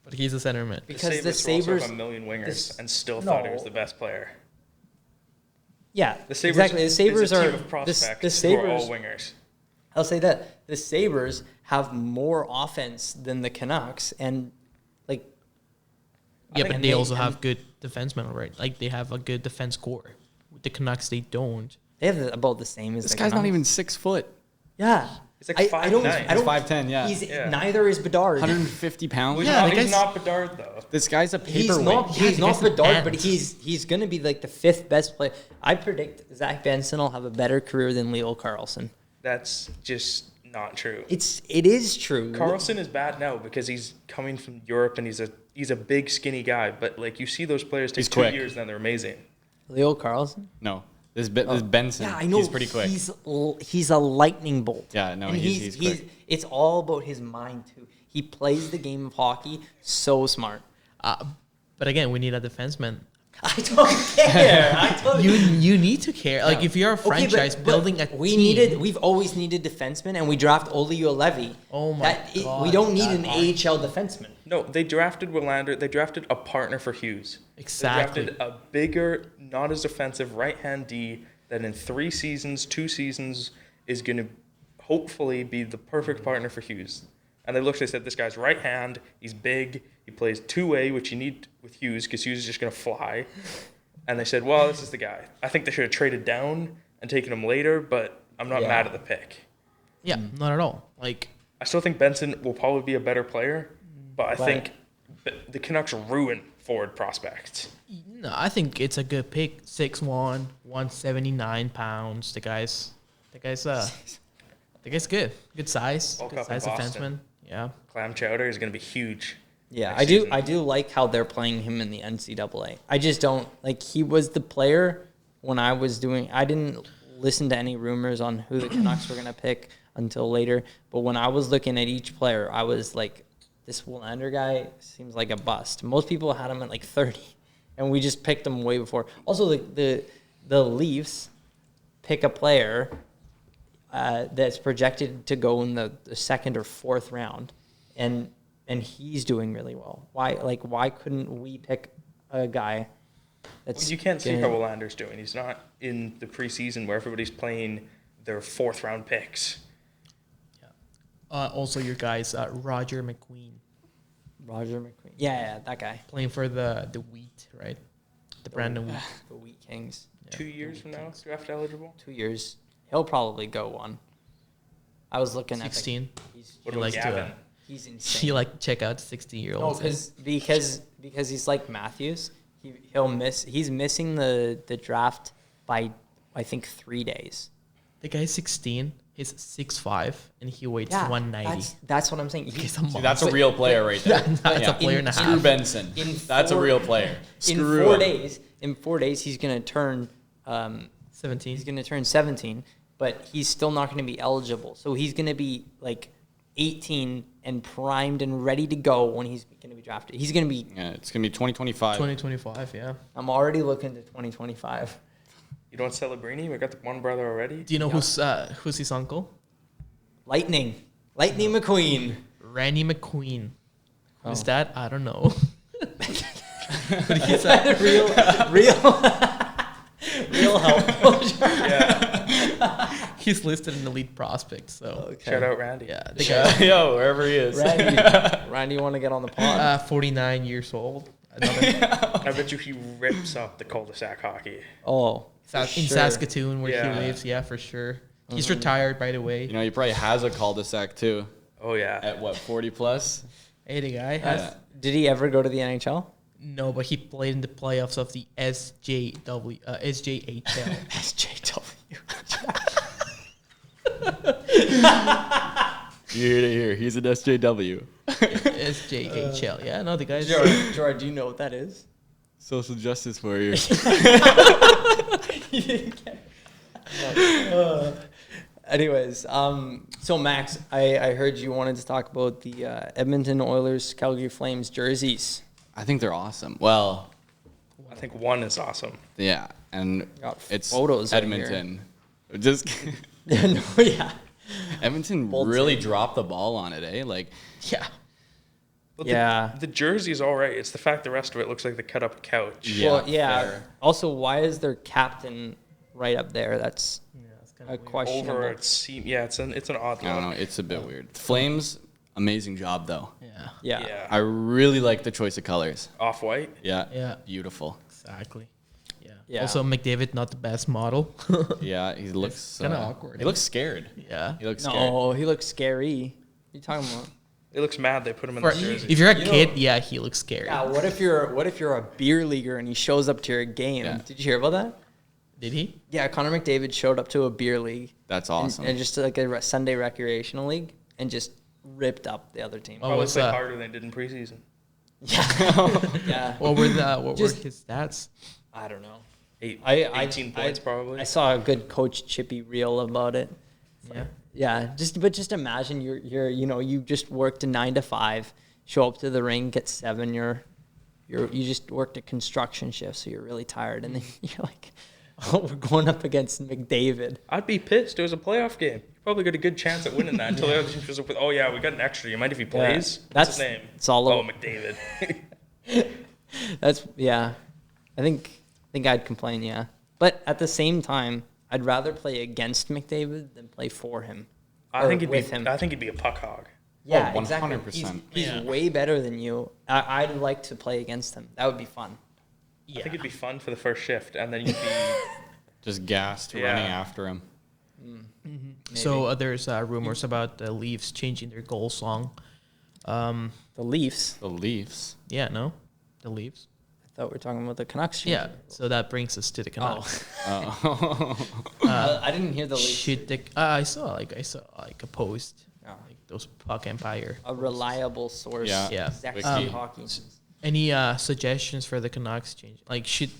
Speaker 3: But he's a centerman.
Speaker 2: Because the
Speaker 4: also
Speaker 2: Sabres
Speaker 4: have a million wingers
Speaker 2: this-
Speaker 4: and still thought he was
Speaker 2: no.
Speaker 4: the best player.
Speaker 2: Yeah,
Speaker 4: The Sabres
Speaker 2: exactly. The
Speaker 4: is
Speaker 2: Sabres
Speaker 4: a team
Speaker 2: are
Speaker 4: of prospects
Speaker 2: the
Speaker 4: who are
Speaker 2: Sabres.
Speaker 4: all wingers.
Speaker 2: I'll say that the Sabres have more offense than the Canucks, and like
Speaker 3: Yeah,
Speaker 2: think
Speaker 3: but they
Speaker 2: they-
Speaker 3: also
Speaker 2: and-
Speaker 3: have good defensemen, right? Like, they have a good defense core. With the Canucks, they don't.
Speaker 2: they have about the same as
Speaker 5: This
Speaker 2: the
Speaker 5: guy's not
Speaker 2: Canucks.
Speaker 5: even 6 foot.
Speaker 2: Yeah,
Speaker 4: He's like
Speaker 2: I don't.
Speaker 4: 5'9".
Speaker 2: I don't.
Speaker 5: He's 5'10", yeah.
Speaker 2: He's
Speaker 4: Yeah.
Speaker 2: neither is Bedard.
Speaker 5: 150 pounds.
Speaker 3: Yeah, the
Speaker 4: he's
Speaker 3: guy's-
Speaker 4: not Bedard though.
Speaker 5: This guy's a
Speaker 2: He's
Speaker 5: paperweight.
Speaker 2: not.
Speaker 3: Yeah,
Speaker 2: He's
Speaker 3: the
Speaker 2: not
Speaker 3: guy's an
Speaker 2: Bedard, but
Speaker 3: ant.
Speaker 2: he's going to be like the 5th best player. I predict Zach Benson will have a better career than Leo Carlson.
Speaker 4: That's just not true.
Speaker 2: It is true.
Speaker 4: Carlson is bad now because he's coming from Europe and he's a big skinny guy. But like you see those players take
Speaker 5: He's
Speaker 4: 2
Speaker 5: quick.
Speaker 4: years, then they're amazing.
Speaker 2: Leo Carlson.
Speaker 5: No, this Benson.
Speaker 2: Yeah, I know.
Speaker 5: He's pretty quick.
Speaker 2: He's a lightning bolt.
Speaker 5: Yeah, no,
Speaker 2: And
Speaker 5: he's quick.
Speaker 2: It's all about his mind too. He plays the game of hockey so smart.
Speaker 3: But again, we need a defenseman.
Speaker 2: I don't care. I don't.
Speaker 3: You need to care. Like, if you're a franchise building a team.
Speaker 2: We've always needed defensemen, and we draft Olli Juolevi.
Speaker 3: Oh my God,
Speaker 2: We don't need
Speaker 3: that
Speaker 2: an
Speaker 3: hard.
Speaker 2: AHL defenseman.
Speaker 4: No, they drafted Willander. They drafted a partner for Hughes.
Speaker 3: Exactly.
Speaker 4: They drafted a bigger, not as offensive right-hand D that in 2 seasons is going to hopefully be the perfect partner for Hughes. And they looked, they said, this guy's right hand, he's big, he plays two-way, which you need with Hughes because Hughes is just going to fly. And they said, well, this is the guy. I think they should have traded down and taken him later, but I'm not mad at the pick.
Speaker 3: Yeah, not at all. Like,
Speaker 4: I still think Benson will probably be a better player, but I think the Canucks ruin forward prospects.
Speaker 3: no, I think it's a good pick. 6'1", 179 pounds. The guy's good. Good size.
Speaker 4: Woke
Speaker 3: Good
Speaker 4: up in
Speaker 3: size
Speaker 4: Boston.
Speaker 3: defenseman. Yeah.
Speaker 4: Clam chowder is going to be huge.
Speaker 2: Yeah,
Speaker 4: next
Speaker 2: I do.
Speaker 4: season.
Speaker 2: I do like how they're playing him in the NCAA. I just don't like. He was the player when I was doing. I didn't listen to any rumors on who the Canucks were gonna pick until later. But when I was looking at each player, I was like, this Willander guy seems like a bust. Most people had him at like 30, and we just picked him way before. Also, the Leafs pick a player that's projected to go in the 2nd or 4th round, and he's doing really well. Why couldn't we pick a guy that's
Speaker 4: Well, you can't see
Speaker 2: gonna-
Speaker 4: how Willander's doing. He's not in the preseason where everybody's playing their 4th round picks.
Speaker 3: Also, your guys, Roger McQueen,
Speaker 2: Roger McQueen? Yeah, that guy.
Speaker 3: playing for the Wheat, right? The Brandon Wheat.
Speaker 2: The Wheat Kings.
Speaker 4: 2 years from now, draft eligible.
Speaker 2: 2 years. He'll probably go one. I was looking
Speaker 3: 16.
Speaker 2: at he's
Speaker 4: What
Speaker 3: He
Speaker 4: about
Speaker 3: likes
Speaker 4: Gavin?
Speaker 3: to.
Speaker 2: he's insane.
Speaker 3: He like check out 16-year-olds.
Speaker 2: No, because he's like Matthews. He's missing the draft by I think 3 days.
Speaker 3: The guy's 16. He's 6'5", and he weighs 190.
Speaker 2: That's what I'm saying.
Speaker 3: He's a
Speaker 5: See, that's a
Speaker 3: monster.
Speaker 5: real player right there.
Speaker 3: That's a player and a
Speaker 5: Screw
Speaker 3: half.
Speaker 5: Benson. That's a
Speaker 2: four-
Speaker 5: real player.
Speaker 2: In
Speaker 5: Screw
Speaker 2: 4
Speaker 5: him.
Speaker 2: days, he's gonna turn
Speaker 3: 17.
Speaker 2: he's gonna turn 17, but he's still not gonna be eligible. So he's gonna be like 18 and primed and ready to go when he's gonna be drafted. He's gonna be.
Speaker 5: Yeah, it's gonna be 2025.
Speaker 3: 2025, yeah.
Speaker 2: I'm already looking to 2025.
Speaker 4: You don't Celebrini? We got the one brother already.
Speaker 3: Do you know who's his uncle?
Speaker 2: Lightning McQueen.
Speaker 3: Randy McQueen. Who's
Speaker 2: Oh.
Speaker 3: that? I don't know. But he's
Speaker 2: real helpful.
Speaker 3: he's listed in elite prospect. So
Speaker 4: Shout out Randy.
Speaker 3: yeah, the guy,
Speaker 5: Yo, wherever he is.
Speaker 2: Randy, you want to get on the pod?
Speaker 3: 49 years old. Another
Speaker 4: I bet you he rips up the cul-de-sac hockey.
Speaker 2: Oh,
Speaker 3: in
Speaker 2: for sure.
Speaker 3: Saskatoon where
Speaker 4: Yeah.
Speaker 3: he lives. Yeah, for sure. He's retired, by the way.
Speaker 5: You know, he probably has a cul-de-sac too.
Speaker 4: Oh yeah.
Speaker 5: At what, 40 plus?
Speaker 3: Hey, the guy.
Speaker 5: Yeah.
Speaker 2: Did he ever go to the NHL?
Speaker 3: No, but he played in the playoffs of the SJHL.
Speaker 2: SJW.
Speaker 5: Here. He's an SJW.
Speaker 3: SJHL. Yeah, no, the guys.
Speaker 2: Gerard, do you know what that is?
Speaker 5: Social justice warriors.
Speaker 2: Anyways, so Max, I heard you wanted to talk about the Edmonton Oilers Calgary Flames jerseys.
Speaker 5: I think they're awesome. Well,
Speaker 4: I think one is awesome.
Speaker 5: yeah, and
Speaker 2: Got
Speaker 5: it's
Speaker 2: photos right here.
Speaker 5: Edmonton. Just
Speaker 2: No, yeah.
Speaker 5: Edmonton
Speaker 2: Bold
Speaker 5: really
Speaker 2: save.
Speaker 5: dropped the ball on it, eh? Like,
Speaker 3: Yeah.
Speaker 4: But
Speaker 2: Yeah.
Speaker 4: the jersey's all right. It's the fact the rest of it looks like they cut up a couch.
Speaker 5: Yeah,
Speaker 2: Well, yeah.
Speaker 5: fair.
Speaker 2: Also, why is their captain right up there? That's
Speaker 3: It's kind
Speaker 2: a question.
Speaker 4: Over its seam. Yeah, it's an odd
Speaker 5: I don't know.
Speaker 4: look.
Speaker 5: It's a bit weird. Flames, amazing job though.
Speaker 3: Yeah.
Speaker 2: Yeah.
Speaker 4: Yeah.
Speaker 5: I really like the choice of colors.
Speaker 4: Off white.
Speaker 5: Yeah.
Speaker 3: Yeah.
Speaker 5: Beautiful.
Speaker 3: Exactly. Yeah.
Speaker 2: Yeah.
Speaker 3: Also, McDavid not the best model.
Speaker 5: Yeah, he looks
Speaker 3: kinda awkward,
Speaker 5: He looks scared.
Speaker 3: yeah.
Speaker 5: He looks scared.
Speaker 2: No, he looks scary. What are you talking about?
Speaker 4: It looks mad they put him in
Speaker 3: For,
Speaker 4: the jersey.
Speaker 3: if you're a
Speaker 2: You know-
Speaker 3: kid, yeah, he looks scary.
Speaker 2: Yeah. What if you're a beer leaguer and he shows up to your game?
Speaker 5: Yeah.
Speaker 2: Did you hear about that?
Speaker 3: Did he?
Speaker 2: Yeah, Connor McDavid showed up to a beer league.
Speaker 5: That's
Speaker 2: and-
Speaker 5: awesome.
Speaker 2: And, just like a Sunday recreational league and just ripped up the other team.
Speaker 3: Oh,
Speaker 4: Probably
Speaker 3: what's
Speaker 4: played
Speaker 3: that?
Speaker 4: harder than they did in preseason.
Speaker 2: Yeah.
Speaker 3: What were
Speaker 2: Just-
Speaker 3: his stats?
Speaker 2: I don't know.
Speaker 4: 18 points probably.
Speaker 2: I saw a good Coach Chippy reel about it.
Speaker 3: Yeah.
Speaker 2: Yeah, just imagine you're you just worked a 9 to 5, show up to the ring, get 7. You just worked a construction shift, so you're really tired, and then you're like, oh, we're going up against McDavid.
Speaker 4: I'd be pissed. It was a playoff game. You probably got a good chance at winning that until the other team shows up with, oh yeah, we got an extra. You mind if he plays? What's
Speaker 2: That's-
Speaker 4: his name?
Speaker 2: it's all
Speaker 4: Oh,
Speaker 2: over.
Speaker 4: McDavid.
Speaker 2: That's yeah. I think I'd complain, yeah. But at the same time, I'd rather play against McDavid than play for him.
Speaker 4: I
Speaker 2: Or
Speaker 4: think
Speaker 2: with him.
Speaker 4: I think he'd be a puck hog.
Speaker 2: Yeah,
Speaker 5: Oh,
Speaker 2: exactly.
Speaker 5: 100%.
Speaker 2: He's
Speaker 3: Yeah.
Speaker 2: way better than you. I'd like to play against him. That would be fun.
Speaker 3: Yeah.
Speaker 4: I think it'd be fun for the first shift, and then you'd be
Speaker 5: Just gassed
Speaker 4: Yeah.
Speaker 5: running after him.
Speaker 3: So there's rumors about the Leafs changing their goal song.
Speaker 2: The Leafs.
Speaker 5: The Leafs.
Speaker 3: Yeah, no, the Leafs.
Speaker 2: I thought we were talking about the Canucks.
Speaker 3: Yeah. So that brings us to the Canucks.
Speaker 5: Oh.
Speaker 2: I didn't hear the Leafs.
Speaker 3: Should the I saw a post
Speaker 2: Oh.
Speaker 3: like those Puck Empire.
Speaker 2: A reliable source.
Speaker 5: Yeah.
Speaker 3: Yeah.
Speaker 2: Sexy
Speaker 5: Wiki.
Speaker 2: hockey.
Speaker 3: Any suggestions for the Canucks change? Like, should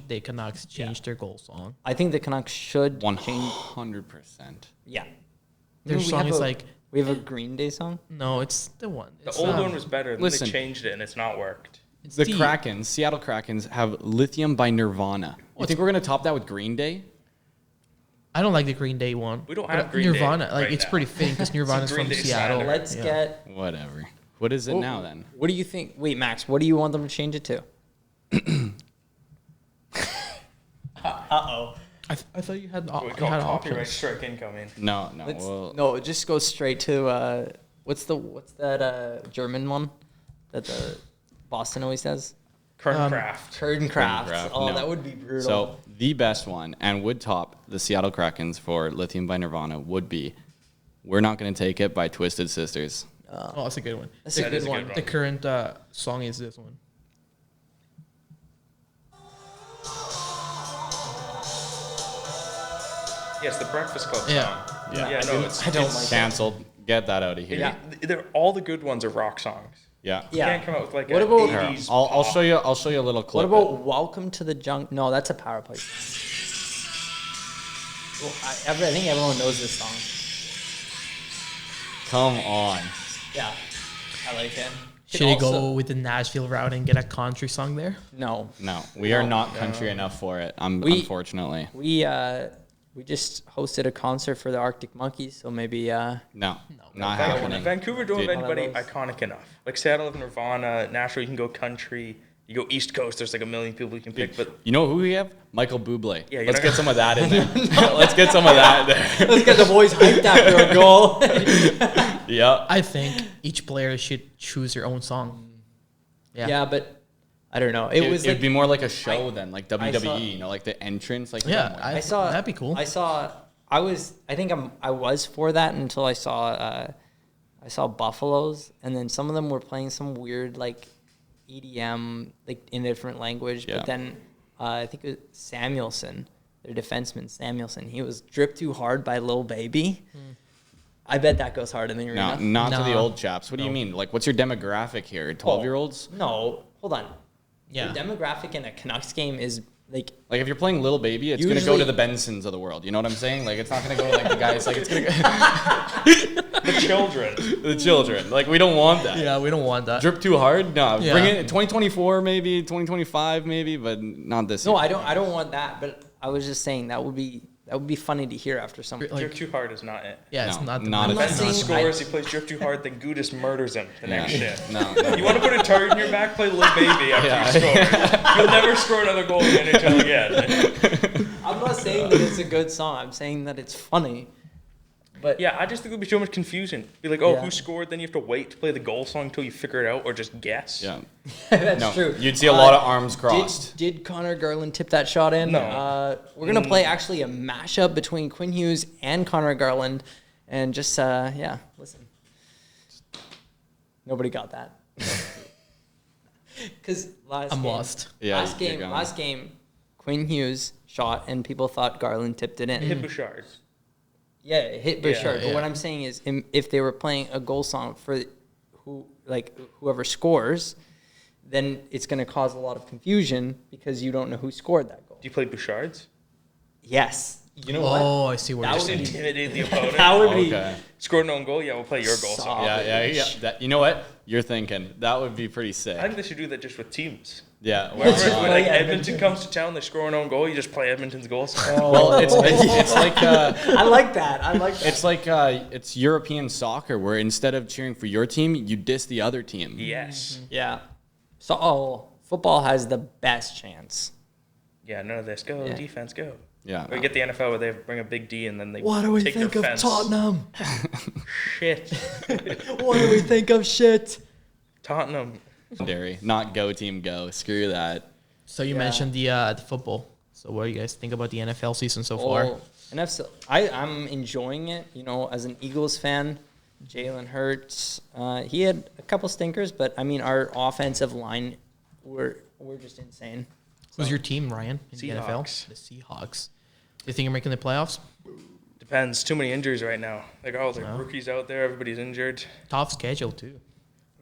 Speaker 3: the Canucks change their goal song?
Speaker 2: I think the Canucks should change.
Speaker 5: 100%.
Speaker 2: Yeah.
Speaker 3: Their
Speaker 2: We
Speaker 3: song
Speaker 2: have
Speaker 3: is
Speaker 2: a-
Speaker 3: like
Speaker 2: we have a Green Day song.
Speaker 3: no, it's the one.
Speaker 4: the
Speaker 3: It's,
Speaker 4: old one was better. Then
Speaker 5: listen.
Speaker 4: they changed it, and it's not worked.
Speaker 3: It's
Speaker 5: The
Speaker 3: the-
Speaker 5: Krakens, Seattle Krakens, have Lithium by Nirvana. You think we're going to top that with Green Day?
Speaker 3: I don't like the Green Day one.
Speaker 4: We don't
Speaker 3: but
Speaker 4: have Green Day
Speaker 3: Nirvana. Like
Speaker 4: right
Speaker 3: it's
Speaker 4: now.
Speaker 3: pretty fitting because Nirvana's
Speaker 4: Green
Speaker 3: from
Speaker 4: Day
Speaker 3: Seattle.
Speaker 4: slander.
Speaker 2: Let's
Speaker 3: Yeah.
Speaker 2: get.
Speaker 5: Whatever. What is it now then?
Speaker 2: What do you think? Wait, Max. What do you want them to change it to?
Speaker 3: I thought you had.
Speaker 4: We
Speaker 3: You
Speaker 4: call
Speaker 3: had
Speaker 4: copyright
Speaker 3: options.
Speaker 4: strike incoming.
Speaker 5: No.
Speaker 2: Let's, no, it just goes straight to what's that German one that the Boston always says?
Speaker 4: Kernkraft.
Speaker 2: Kurdencraft.
Speaker 5: Kurdencraft,
Speaker 2: Oh,
Speaker 5: no.
Speaker 2: that would be brutal.
Speaker 5: So the best one and would top the Seattle Krakens for Lithium by Nirvana would be We're Not Gonna Take It by Twisted Sisters.
Speaker 3: Oh, that's a good one.
Speaker 2: That's
Speaker 3: the,
Speaker 2: a good
Speaker 4: is a
Speaker 2: one.
Speaker 4: good one.
Speaker 3: The current song is this one.
Speaker 4: Yes, the Breakfast Club
Speaker 3: Yeah.
Speaker 4: song.
Speaker 5: Yeah.
Speaker 4: Yeah, no, it's
Speaker 2: I don't
Speaker 4: it's-
Speaker 2: like it.
Speaker 5: Canceled. Get that out of here.
Speaker 2: Yeah.
Speaker 4: They're all the good ones are rock songs.
Speaker 5: Yeah.
Speaker 4: You
Speaker 2: Yeah.
Speaker 4: can't come out with like
Speaker 2: What
Speaker 4: a
Speaker 2: about-
Speaker 5: Here,
Speaker 4: 80s
Speaker 5: I'll
Speaker 4: pop.
Speaker 5: show you. I'll show you a little
Speaker 2: What
Speaker 5: clip.
Speaker 2: about Welcome to the Junk? No, that's a power play. Well, I think everyone knows this song.
Speaker 5: Come on.
Speaker 2: Yeah, I like it.
Speaker 3: Should he go with the Nashville route and get a country song there?
Speaker 2: No,
Speaker 5: No, we are not country enough for it. Unfortunately.
Speaker 2: we just hosted a concert for the Arctic Monkeys, so maybe
Speaker 5: No, not
Speaker 4: Vancouver,
Speaker 5: happening.
Speaker 4: Vancouver don't have
Speaker 5: Dude.
Speaker 4: anybody
Speaker 2: One of those.
Speaker 4: iconic enough. Like Seattle have Nirvana, Nashville you can go country. You go East Coast, there's like a million people you can pick, but
Speaker 5: You know who we have? Michael Bublé.
Speaker 4: Yeah, you're
Speaker 5: let's
Speaker 4: not
Speaker 5: get
Speaker 4: gonna-
Speaker 5: some of that in there. Let's get some of that in there.
Speaker 2: let's get the boys hyped after a goal.
Speaker 5: Yeah.
Speaker 3: I think each player should choose their own song.
Speaker 2: yeah. But I don't know. It was
Speaker 5: It'd
Speaker 2: like
Speaker 5: be more like a show then, like
Speaker 2: I
Speaker 5: WWE.
Speaker 2: saw-
Speaker 5: You know, like the entrance. Like
Speaker 3: Yeah,
Speaker 5: that one.
Speaker 2: I saw
Speaker 3: that'd be cool.
Speaker 2: I was for that until I saw Buffaloes, and then some of them were playing some weird like EDM like in a different language.
Speaker 5: Yeah.
Speaker 2: But then I think it was Samuelson, their defenseman Samuelson. He was Drip Too Hard by Lil Baby. I bet that goes hard in the
Speaker 5: No,
Speaker 2: arena.
Speaker 5: not to the
Speaker 3: No.
Speaker 5: old chaps. What do you mean? Like, what's your demographic here? 12-year-olds?
Speaker 2: No, hold on.
Speaker 3: Yeah.
Speaker 2: The demographic in a Canucks game is like
Speaker 5: Like, if you're playing Lil Baby, it's going to go
Speaker 2: Usually-
Speaker 5: to the Bensons of the world. You know what I'm saying? Like, it's not going to go to, like, the guys. Like, it's going to go
Speaker 4: The children.
Speaker 5: the children. Like, we don't want that.
Speaker 3: Yeah, we don't want that.
Speaker 5: Drip too hard? No.
Speaker 3: Yeah.
Speaker 5: Bring it 2024 maybe, 2025 maybe, but not this
Speaker 2: no,
Speaker 5: year.
Speaker 2: I don't want that. But I was just saying that would be funny to hear after something.
Speaker 3: Like-
Speaker 4: Drip Too Hard is not it.
Speaker 3: Yeah, it's
Speaker 5: No,
Speaker 3: not.
Speaker 5: not
Speaker 3: the
Speaker 5: a
Speaker 2: I'm
Speaker 5: thing.
Speaker 2: not
Speaker 4: Benson
Speaker 2: saying
Speaker 4: scores, he plays Drip Too Hard, then Gudis murders him the next shift.
Speaker 5: No.
Speaker 4: You want to put a target in your back, play Lil Baby after you score. You'll never score another goal in the NHL again.
Speaker 2: I'm not saying that it's a good song. I'm saying that it's funny. But
Speaker 4: Yeah, I just think it would be so much confusion. Be like, oh,
Speaker 2: Yeah.
Speaker 4: who scored? Then you have to wait to play the goal song until you figure it out or just guess.
Speaker 5: Yeah.
Speaker 2: that's
Speaker 5: No.
Speaker 2: true.
Speaker 5: You'd see a lot of arms crossed.
Speaker 2: Did Connor Garland tip that shot in?
Speaker 4: No.
Speaker 2: We're gonna play actually a mashup between Quinn Hughes and Connor Garland, and just listen. Nobody got that. Because
Speaker 3: I'm lost.
Speaker 5: Yeah, you're gone.
Speaker 2: last game, Quinn Hughes shot, and people thought Garland tipped it in.
Speaker 4: Hit Bouchard.
Speaker 2: Yeah, it hit Bouchard.
Speaker 3: yeah.
Speaker 2: But what I'm saying is, if they were playing a goal song for whoever scores, then it's going to cause a lot of confusion because you don't know who scored that goal.
Speaker 4: Do you play Bouchard's?
Speaker 2: Yes. You know what?
Speaker 3: Oh, I see where
Speaker 2: That
Speaker 3: you're
Speaker 2: would
Speaker 3: saying.
Speaker 2: be-
Speaker 4: Intimidate the opponent.
Speaker 2: That would be
Speaker 5: Okay.
Speaker 4: Scored an own goal? Yeah, we'll play your goal song.
Speaker 2: Solid.
Speaker 5: Yeah. That, you know what? You're thinking. That would be pretty sick.
Speaker 4: I think they should do that just with teams.
Speaker 5: Yeah.
Speaker 4: Whenever
Speaker 2: just
Speaker 4: when,
Speaker 2: play
Speaker 4: like
Speaker 2: Edmonton.
Speaker 4: Edmonton comes to town, they score an own goal. You just play Edmonton's goal song.
Speaker 5: Well, it's like
Speaker 2: I like that. I like that.
Speaker 5: it's like it's European soccer where instead of cheering for your team, you diss the other team.
Speaker 4: Yes.
Speaker 2: Yeah. So, football has the best chance.
Speaker 4: Yeah, none of this. Go,
Speaker 2: Yeah.
Speaker 4: defense, go.
Speaker 5: Yeah.
Speaker 4: Or you get the NFL where they bring a big D and then they
Speaker 2: What do we
Speaker 4: take
Speaker 2: think
Speaker 4: their
Speaker 2: of
Speaker 4: fence.
Speaker 2: Tottenham?
Speaker 4: Shit.
Speaker 2: What do we think of shit?
Speaker 4: Tottenham.
Speaker 5: Dairy, not go team go. Screw that.
Speaker 3: So you
Speaker 2: Yeah.
Speaker 3: mentioned the football. So what do you guys think about the NFL season so far?
Speaker 2: Well, I'm enjoying it. You know, as an Eagles fan, Jalen Hurts, he had a couple stinkers, but I mean, our offensive line, we're just insane.
Speaker 3: Who's your team, Ryan, in the NFL?
Speaker 4: Seahawks.
Speaker 3: The Seahawks. Do you think you're making the playoffs?
Speaker 4: Depends. Too many injuries right now. Like all the rookies out there, everybody's injured.
Speaker 3: Tough schedule too.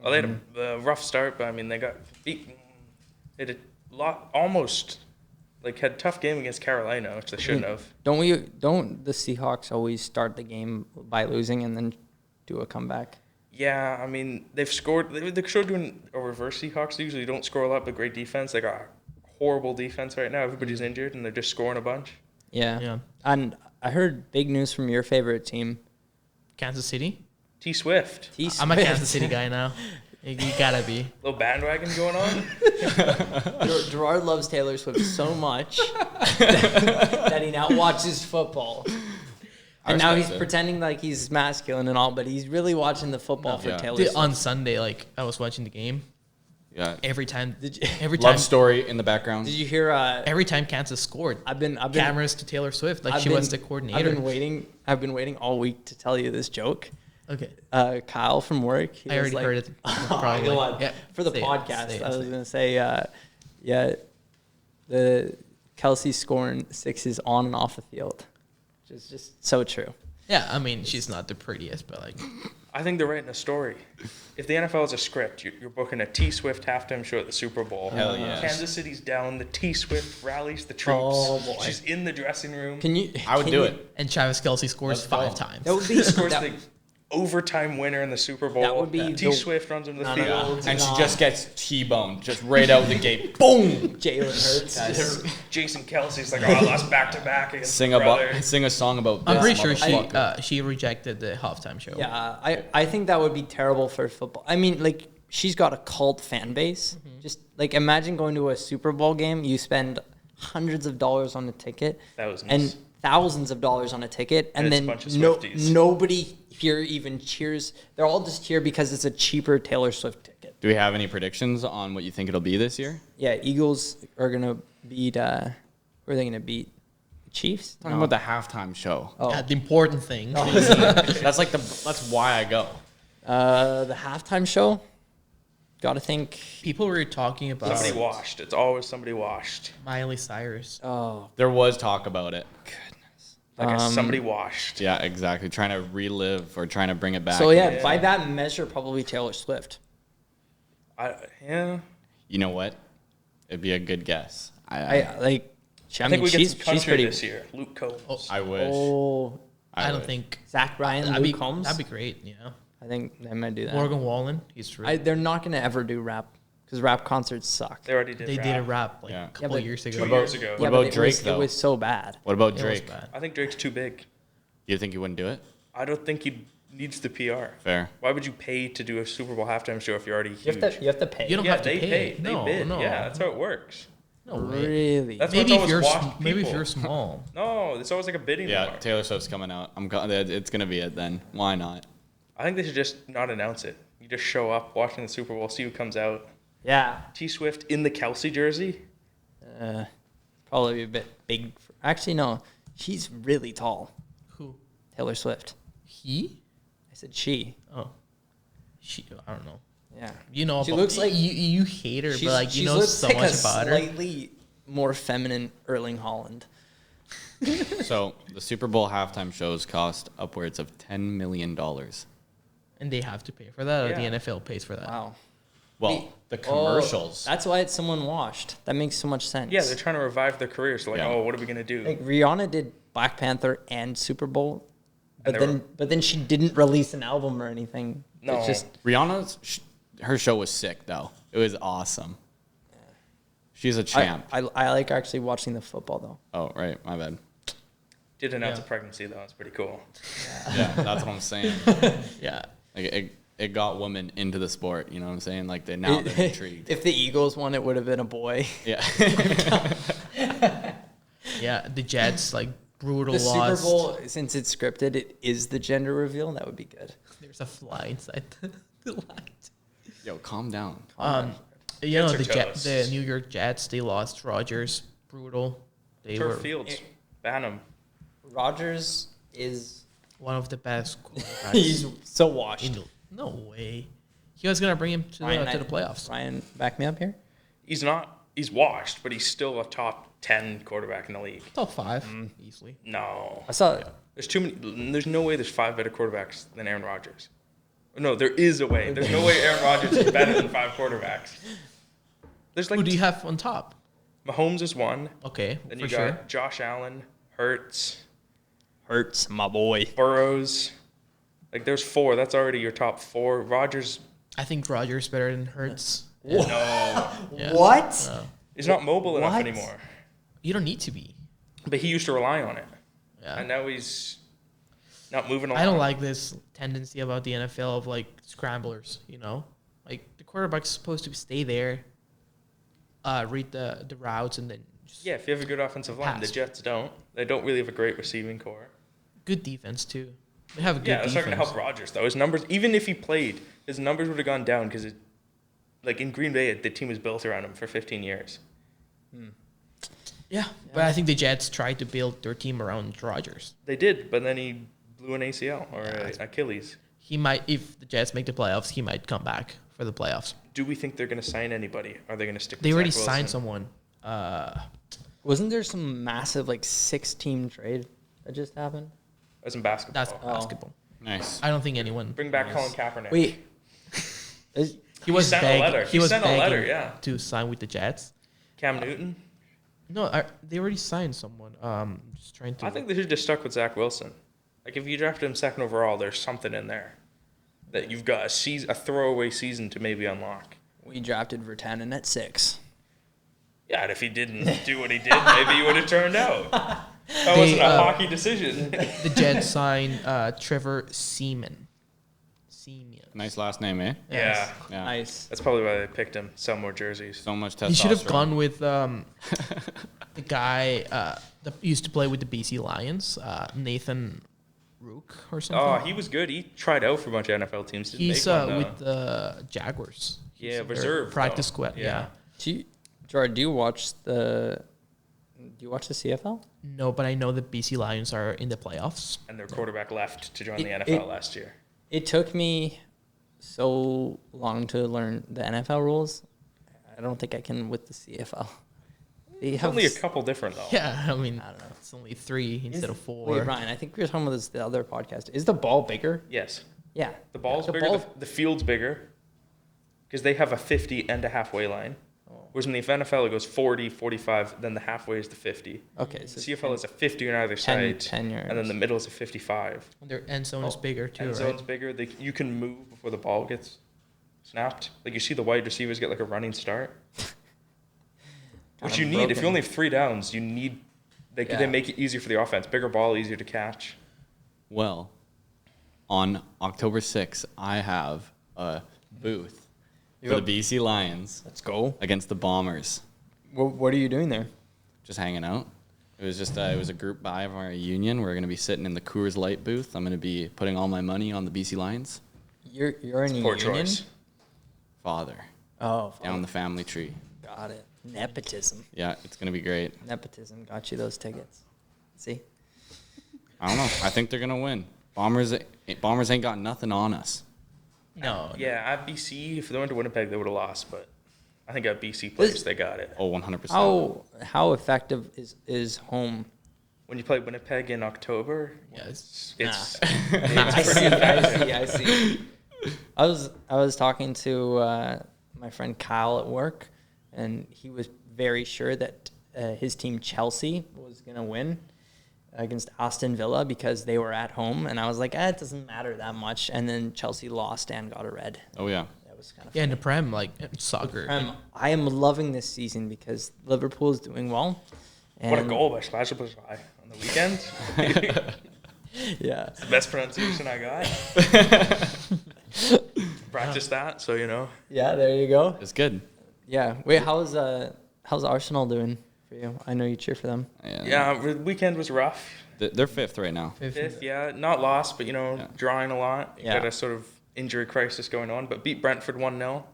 Speaker 4: Well, they had a rough start, but I mean, they got beat. They had a lot, almost, like, had a tough game against Carolina, which they shouldn't have.
Speaker 2: Don't the Seahawks always start the game by losing and then do a comeback?
Speaker 4: Yeah, I mean, they've scored. They're sort of doing a reverse Seahawks. They usually don't score a lot, but great defense. They got horrible defense right now. Everybody's injured, and they're just scoring a bunch.
Speaker 2: Yeah.
Speaker 3: Yeah.
Speaker 2: And I heard big news from your favorite team,
Speaker 3: Kansas City?
Speaker 4: T Swift,
Speaker 3: I'm a Kansas City guy now. You gotta be.
Speaker 4: little bandwagon going on.
Speaker 2: Gerard loves Taylor Swift so much that he now watches football. And now he's
Speaker 5: respect it.
Speaker 2: pretending like he's masculine and all, but he's really watching the football for
Speaker 5: Yeah.
Speaker 2: Taylor
Speaker 3: Dude,
Speaker 2: Swift.
Speaker 3: on Sunday, like I was watching the game.
Speaker 5: Yeah.
Speaker 3: Every time,
Speaker 2: Did you-
Speaker 3: every time,
Speaker 5: Love story in the background.
Speaker 2: Did you hear?
Speaker 3: every time Kansas scored,
Speaker 2: I've been
Speaker 3: cameras to Taylor Swift, like
Speaker 2: I've
Speaker 3: she
Speaker 2: been-
Speaker 3: was the coordinator.
Speaker 2: I've been waiting all week to tell you this joke.
Speaker 3: Okay,
Speaker 2: Kyle from work. He
Speaker 3: I
Speaker 2: was
Speaker 3: already
Speaker 2: like-
Speaker 3: heard it. Probably.
Speaker 2: Go on.
Speaker 3: Yeah,
Speaker 2: For the
Speaker 3: say it,
Speaker 2: podcast,
Speaker 3: say it,
Speaker 2: I was
Speaker 3: say it.
Speaker 2: gonna say, the Kelsey scoring sixes on and off the field, which is just so true.
Speaker 3: Yeah, I mean she's not the prettiest, but like
Speaker 4: I think they're writing a story. If the NFL is a script, you're booking a T Swift halftime show at the Super Bowl.
Speaker 5: Hell yes.
Speaker 4: Kansas City's down. The T Swift rallies the troops.
Speaker 2: Oh, boy.
Speaker 4: She's in the dressing room.
Speaker 2: Can you?
Speaker 5: I would
Speaker 2: can
Speaker 5: do
Speaker 2: you-
Speaker 5: it.
Speaker 3: and Travis Kelsey scores
Speaker 5: Let's go.
Speaker 3: 5 times.
Speaker 2: That would be
Speaker 4: Scores
Speaker 2: that-
Speaker 4: the overtime winner in the Super Bowl.
Speaker 2: That would be
Speaker 4: T
Speaker 2: the-
Speaker 4: Swift runs him the
Speaker 2: No, no, no.
Speaker 4: field.
Speaker 5: And she just gets T-boned, just right out the gate. Boom!
Speaker 2: Jalen Hurts.
Speaker 4: Jason Kelsey's like, oh, I lost back to back against
Speaker 5: Sing
Speaker 4: my
Speaker 5: a
Speaker 4: brother.
Speaker 5: sing a song about.
Speaker 3: I'm
Speaker 5: this
Speaker 3: pretty sure
Speaker 5: motherfucker.
Speaker 3: she rejected the halftime show.
Speaker 2: Yeah, I think that would be terrible for football. I mean, like, she's got a cult fan base. Just like imagine going to a Super Bowl game, you spend hundreds of dollars on a ticket,
Speaker 4: Thousands.
Speaker 2: and thousands of dollars on a ticket, and,
Speaker 4: And it's a
Speaker 2: then
Speaker 4: bunch of Swifties.
Speaker 2: nobody here even cheers. They're all just here because it's a cheaper Taylor Swift ticket.
Speaker 5: Do we have any predictions on what you think it'll be this year?
Speaker 2: Yeah, Eagles are gonna beat. Who are they gonna beat? Chiefs?
Speaker 5: Talking about the halftime show.
Speaker 2: Oh.
Speaker 3: Yeah, the important thing.
Speaker 5: That's why I go.
Speaker 2: The halftime show. Got to think.
Speaker 3: People were talking about
Speaker 4: Somebody washed. It's always somebody washed.
Speaker 3: Miley Cyrus.
Speaker 2: Oh,
Speaker 5: There was talk about it.
Speaker 4: Like somebody washed.
Speaker 5: Yeah, exactly. Trying to relive or trying to bring it back.
Speaker 2: so yeah, by that measure, probably Taylor Swift.
Speaker 4: Yeah.
Speaker 5: You know what? It'd be a good guess.
Speaker 2: I like.
Speaker 4: I
Speaker 2: I
Speaker 4: think
Speaker 2: mean,
Speaker 4: we get
Speaker 2: she's
Speaker 4: some country
Speaker 2: pretty.
Speaker 4: this year. Luke Combs.
Speaker 5: I wish.
Speaker 2: Oh,
Speaker 3: I don't
Speaker 5: wish.
Speaker 3: think
Speaker 2: Zach Bryan,
Speaker 3: that'd
Speaker 2: Luke
Speaker 3: be
Speaker 2: Combs.
Speaker 3: that'd be great. Yeah,
Speaker 2: I think they might do that.
Speaker 3: Morgan Wallen. He's really,
Speaker 2: They're not gonna ever do rap because rap concerts suck.
Speaker 4: They already did.
Speaker 3: they did a rap like
Speaker 5: Yeah.
Speaker 3: a couple
Speaker 2: but
Speaker 3: years
Speaker 4: 2
Speaker 3: ago.
Speaker 4: years ago.
Speaker 5: What
Speaker 2: but
Speaker 5: about
Speaker 2: it
Speaker 5: Drake,
Speaker 2: was,
Speaker 5: though?
Speaker 2: It was so bad.
Speaker 5: What about
Speaker 3: It was
Speaker 5: Drake?
Speaker 3: bad.
Speaker 4: I think Drake's too big.
Speaker 5: You think he wouldn't do it?
Speaker 4: I don't think he needs the PR.
Speaker 5: Fair.
Speaker 4: Why would you pay to do a Super Bowl halftime show if you're already huge?
Speaker 2: You have to pay.
Speaker 3: You don't
Speaker 4: yeah,
Speaker 3: have to
Speaker 4: they
Speaker 3: pay.
Speaker 4: They
Speaker 3: No,
Speaker 4: bid.
Speaker 3: no.
Speaker 4: Yeah, that's how it works.
Speaker 3: No way.
Speaker 2: Really?
Speaker 4: That's
Speaker 3: Maybe
Speaker 4: why
Speaker 3: if
Speaker 4: it's
Speaker 3: you're
Speaker 4: always washed
Speaker 3: maybe if
Speaker 4: people.
Speaker 3: you're small.
Speaker 4: No, it's always like a bidding
Speaker 5: Yeah,
Speaker 4: war.
Speaker 5: Taylor Swift's coming out. It's gonna be it then. Why not?
Speaker 4: I think they should just not announce it. You just show up watching the Super Bowl, see who comes out.
Speaker 2: Yeah.
Speaker 4: T Swift in the Kelsey jersey.
Speaker 2: Probably a bit big. Actually, no. She's really tall.
Speaker 3: Who?
Speaker 2: Taylor Swift.
Speaker 3: He?
Speaker 2: I said she.
Speaker 3: Oh, she. I don't know.
Speaker 2: Yeah.
Speaker 3: You know,
Speaker 2: She
Speaker 3: about,
Speaker 2: looks like-
Speaker 3: you hate her, but like you
Speaker 2: she
Speaker 3: know
Speaker 2: looks
Speaker 3: so
Speaker 2: like
Speaker 3: much
Speaker 2: a
Speaker 3: about her.
Speaker 2: slightly more feminine Erling Holland.
Speaker 5: So the Super Bowl halftime shows cost upwards of $10 million.
Speaker 3: And they have to pay for that, or
Speaker 4: Yeah.
Speaker 3: the NFL pays for that.
Speaker 2: Wow.
Speaker 5: Well,
Speaker 2: Wait.
Speaker 5: the commercials.
Speaker 2: That's why it's someone washed. That makes so much sense.
Speaker 4: Yeah, they're trying to revive their career. So like,
Speaker 5: Yeah.
Speaker 4: oh, what are we gonna do?
Speaker 2: Like Rihanna did Black Panther and Super Bowl,
Speaker 4: And
Speaker 2: but
Speaker 4: they
Speaker 2: then she didn't release an album or anything.
Speaker 4: No.
Speaker 2: It's just
Speaker 5: Her show was sick though. It was awesome. She's a champ.
Speaker 2: I like actually watching the football though.
Speaker 5: Oh right, my bad.
Speaker 4: Did announce
Speaker 3: Yeah.
Speaker 4: a pregnancy though. It's pretty cool.
Speaker 5: Yeah, that's what I'm saying.
Speaker 3: Yeah.
Speaker 5: Like it got women into the sport. You know what I'm saying? Like they're intrigued.
Speaker 2: If the Eagles won, it would have been a boy.
Speaker 5: Yeah.
Speaker 3: Yeah, the Jets like brutal
Speaker 2: The
Speaker 3: loss.
Speaker 2: Super Bowl, since it's scripted, it is the gender reveal. That would be good.
Speaker 3: There's a fly inside the light.
Speaker 5: Yo, calm down.
Speaker 3: You know
Speaker 4: Jets are
Speaker 3: the
Speaker 4: toast.
Speaker 3: New York Jets. They lost Rodgers. Brutal. They
Speaker 4: Turf
Speaker 3: were
Speaker 4: Fields, Bantam.
Speaker 2: Rogers is
Speaker 3: one of the best quarterbacks.
Speaker 2: he's so washed.
Speaker 3: in the, no way. He was gonna bring him to the playoffs.
Speaker 2: Ryan, back me up here.
Speaker 4: He's not. He's washed, but he's still a top 10 quarterback in the league.
Speaker 3: Top 5 easily.
Speaker 4: No,
Speaker 2: I saw.
Speaker 4: there's too many. There's no way there's 5 better quarterbacks than Aaron Rodgers. No, there is a way. There's no way Aaron Rodgers is better than 5 quarterbacks. There's like
Speaker 3: Who do you have on top?
Speaker 4: Mahomes is 1.
Speaker 3: Okay,
Speaker 4: Then
Speaker 3: for
Speaker 4: you
Speaker 3: sure.
Speaker 4: got Josh Allen, Hurts,
Speaker 2: Hurts, my boy.
Speaker 4: Burrows. Like there's 4. That's already your top 4. Rodgers.
Speaker 3: I think Rodgers better than Hurts.
Speaker 4: No,
Speaker 3: Yeah.
Speaker 2: What?
Speaker 4: he's not mobile enough
Speaker 2: What?
Speaker 4: anymore.
Speaker 3: You don't need to be.
Speaker 4: But he used to rely on it,
Speaker 3: Yeah.
Speaker 4: and now he's not moving along.
Speaker 3: I don't like this tendency about the NFL of like scramblers, you know? Like the quarterback's supposed to stay there, read the routes and then just
Speaker 4: Yeah, if you have a good offensive line, the
Speaker 3: Pass.
Speaker 4: Jets don't. They don't really have a great receiving core.
Speaker 3: good defense too. They have a good
Speaker 4: Yeah, that's not
Speaker 3: defense.
Speaker 4: going to help Rodgers though. His numbers, even if he played, his numbers would have gone down because, like in Green Bay, the team was built around him for 15 years.
Speaker 3: Yeah, but I think the Jets tried to build their team around Rodgers.
Speaker 4: They did, but then he blew an ACL or Achilles.
Speaker 3: He might, if the Jets make the playoffs, he might come back for the playoffs.
Speaker 4: Do we think they're going to sign anybody? Are they going to stick?
Speaker 3: They
Speaker 4: with
Speaker 3: already
Speaker 4: Zach
Speaker 3: signed
Speaker 4: Wilson?
Speaker 3: someone.
Speaker 2: Wasn't there some massive like 6-team trade that just happened?
Speaker 4: As in basketball.
Speaker 3: That's
Speaker 2: Oh.
Speaker 3: basketball.
Speaker 5: Nice.
Speaker 3: I don't think anyone.
Speaker 4: Bring back Colin Kaepernick.
Speaker 2: Wait, is,
Speaker 3: He was
Speaker 4: sent a
Speaker 3: begging.
Speaker 4: letter. He
Speaker 3: was
Speaker 4: sent a
Speaker 3: begging
Speaker 4: letter, yeah.
Speaker 3: to sign with the Jets.
Speaker 4: Cam Newton.
Speaker 3: No, they already signed someone. Just trying to.
Speaker 4: I think they should have just stuck with Zach Wilson. Like if you drafted him 2nd overall, there's something in there that you've got a throwaway season to maybe unlock.
Speaker 2: we drafted Vertanen at 6.
Speaker 4: Yeah, and if he didn't do what he did, maybe he would have turned out. That wasn't a hockey decision.
Speaker 3: the Jets signed Trevor Seaman.
Speaker 5: Nice last name, eh?
Speaker 4: Yeah,
Speaker 5: Yeah.
Speaker 2: Nice.
Speaker 4: that's probably why they picked him. Sell more jerseys.
Speaker 5: So much testosterone.
Speaker 3: He should have gone with the guy that used to play with the BC Lions, Nathan Rook or something.
Speaker 4: Oh, he was good. He tried out for a bunch of NFL teams. Didn't
Speaker 3: He's
Speaker 4: make one, though.
Speaker 3: with the Jaguars.
Speaker 4: Yeah,
Speaker 3: He's in their
Speaker 4: reserve,
Speaker 3: practice
Speaker 4: though.
Speaker 3: squad.
Speaker 4: Yeah.
Speaker 3: Yeah.
Speaker 2: Gerard, do you watch the CFL?
Speaker 3: No, but I know the BC Lions are in the playoffs.
Speaker 4: And their quarterback left to join the
Speaker 2: It-
Speaker 4: NFL last year.
Speaker 2: It took me so long to learn the NFL rules. I don't think I can with the CFL. They have
Speaker 4: Only a couple different though.
Speaker 3: Yeah, I mean,
Speaker 2: I don't know.
Speaker 3: it's only 3 instead of 4.
Speaker 2: Wait, Ryan, I think we were talking about this the other podcast. Is the ball bigger?
Speaker 4: Yes.
Speaker 2: Yeah.
Speaker 4: The ball's
Speaker 2: The
Speaker 4: bigger.
Speaker 2: ball-
Speaker 4: The field's bigger because they have a 50 and a halfway line. Whereas in the NFL, it goes 40, 45, then the halfway is the 50.
Speaker 2: Okay. So
Speaker 4: CFL is a 50 on either
Speaker 2: 10
Speaker 4: side,
Speaker 2: 10 yards.
Speaker 4: and then the middle is a 55.
Speaker 3: Their end zone is bigger too,
Speaker 4: End
Speaker 3: right?
Speaker 4: zone's bigger. You can move before the ball gets snapped. Like you see the wide receivers get like a running start. Which you need. If you only have 3 downs, you need. They make it easier for the offense. Bigger ball, easier to catch.
Speaker 5: Well, on October 6th, I have a booth for the BC Lions
Speaker 2: Let's go.
Speaker 5: against the Bombers.
Speaker 2: What are you doing there?
Speaker 5: Just hanging out. It was just it was a group buy of our union. We're going to be sitting in the Coors Light booth. I'm going to be putting all my money on the BC Lions.
Speaker 2: You're in a
Speaker 4: Poor
Speaker 2: union?
Speaker 4: choice.
Speaker 2: Oh,
Speaker 5: Father, down the family tree.
Speaker 2: got it. Nepotism.
Speaker 5: Yeah, it's going to be great.
Speaker 2: Nepotism got you those tickets. See?
Speaker 5: I don't know. I think they're going to win. Bombers ain't got nothing on us.
Speaker 3: No.
Speaker 4: Yeah, at BC, if they went to Winnipeg, they would have lost. But I think at BC place, they got it.
Speaker 5: Oh, 100%.
Speaker 2: How effective is home?
Speaker 4: When you play Winnipeg in October,
Speaker 3: Yeah, it's
Speaker 4: it's
Speaker 2: I see. I was talking to my friend Kyle at work, and he was very sure that his team Chelsea was gonna win against Aston Villa because they were at home, and I was like, it doesn't matter that much. And then Chelsea lost and got a red.
Speaker 5: Oh, yeah.
Speaker 2: That was kind of
Speaker 3: yeah, in the Prem, like soccer.
Speaker 2: I am loving this season because Liverpool is doing well. And
Speaker 4: what a goal by Splashable on the weekend.
Speaker 2: Yeah.
Speaker 4: The best pronunciation I got. Practice that, so you know.
Speaker 2: Yeah, there you go.
Speaker 5: It's good.
Speaker 2: Yeah. Wait, how's Arsenal doing for you? I know you cheer for them.
Speaker 4: Yeah, the weekend was rough.
Speaker 5: They're 5th right now.
Speaker 4: Fifth, yeah, not lost, but drawing a lot. You
Speaker 2: Yeah.
Speaker 4: got a sort of injury crisis going on, but beat Brentford 1-0.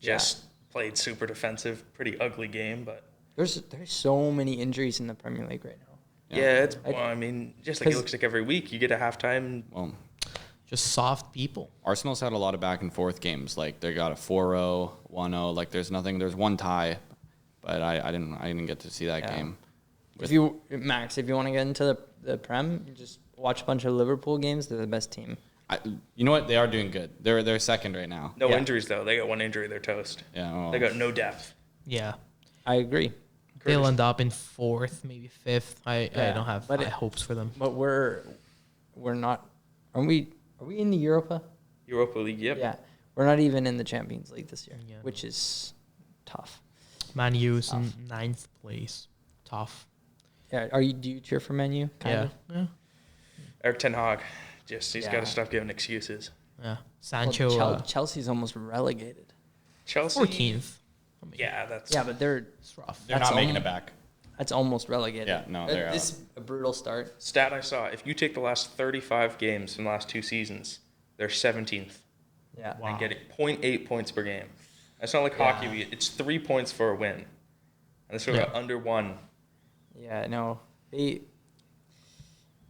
Speaker 4: Just played super defensive, pretty ugly game, but
Speaker 2: There's so many injuries in the Premier League right now.
Speaker 4: yeah, it's. Well, I mean, just like it
Speaker 2: 'Cause-
Speaker 4: looks like every week, you get a halftime.
Speaker 5: Well,
Speaker 3: Just soft people.
Speaker 5: Arsenal's had a lot of back and forth games. Like they got a 4-0, 1-0. Like there's one tie, but I didn't get to see that
Speaker 2: Yeah.
Speaker 5: game.
Speaker 2: If you want to get into the Prem, you just watch a bunch of Liverpool games. They're the best team.
Speaker 5: You know what? They are doing good. They're second right now.
Speaker 4: No
Speaker 2: Yeah.
Speaker 4: injuries though. They got one injury, they're toast.
Speaker 5: Yeah. Well,
Speaker 4: They got no depth.
Speaker 3: Yeah.
Speaker 2: I agree.
Speaker 3: They'll end up in 4th, maybe 5th. I
Speaker 2: Yeah,
Speaker 3: don't have
Speaker 2: but
Speaker 3: high hopes for them.
Speaker 2: But we're not. Are we in the Europa?
Speaker 4: Europa League, yep.
Speaker 2: Yeah. We're not even in the Champions League this year,
Speaker 3: Yeah.
Speaker 2: which is tough.
Speaker 3: Man U's in 9th place. Tough.
Speaker 2: Yeah. Do you cheer for Man U?
Speaker 3: Yeah.
Speaker 4: Eric Ten Hag, he's got
Speaker 2: Yeah.
Speaker 4: to stop giving excuses.
Speaker 3: Yeah.
Speaker 2: Well,
Speaker 3: Sancho,
Speaker 2: Chelsea's almost relegated.
Speaker 4: Chelsea,
Speaker 3: 14th. I mean,
Speaker 4: Yeah, that's.
Speaker 2: Yeah, but
Speaker 3: it's rough.
Speaker 5: they're
Speaker 2: that's
Speaker 5: not making
Speaker 2: all-
Speaker 5: it back.
Speaker 2: that's almost relegated.
Speaker 5: Yeah, no, they're
Speaker 2: This is a brutal start.
Speaker 4: Stat I saw: if you take the last 35 games from the last 2 seasons, they're 17th
Speaker 2: Yeah.
Speaker 3: Wow.
Speaker 4: and getting 0.8 points per game. It's not like hockey; it's 3 points for a win, and they still got under 1.
Speaker 2: Yeah, no.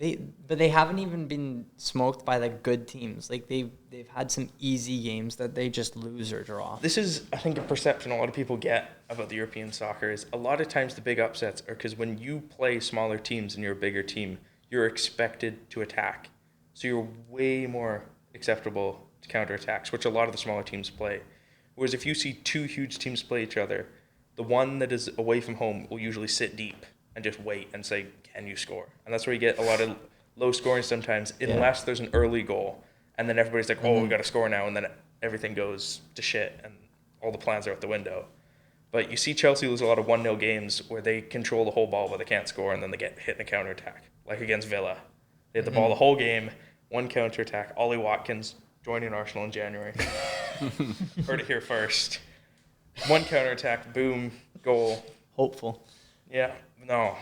Speaker 2: But they haven't even been smoked by the good teams. Like they've had some easy games that they just lose or draw.
Speaker 4: This is, I think, a perception a lot of people get about the European soccer is a lot of times the big upsets are because when you play smaller teams and you're a bigger team, you're expected to attack. So you're way more acceptable to counterattacks, which a lot of the smaller teams play. Whereas if you see 2 huge teams play each other, the one that is away from home will usually sit deep and just wait and say, can you score? And that's where you get a lot of low scoring sometimes, unless there's an early goal. And then everybody's like, oh, we got to score now. And then everything goes to shit and all the plans are out the window. But you see Chelsea lose a lot of 1-0 games where they control the whole ball but they can't score and then they get hit in a counterattack. Like against Villa. They had the ball the whole game, 1 counterattack. Ollie Watkins joining Arsenal in January. Heard it here first. 1 counterattack, boom, goal.
Speaker 2: Hopeful.
Speaker 4: Yeah, no,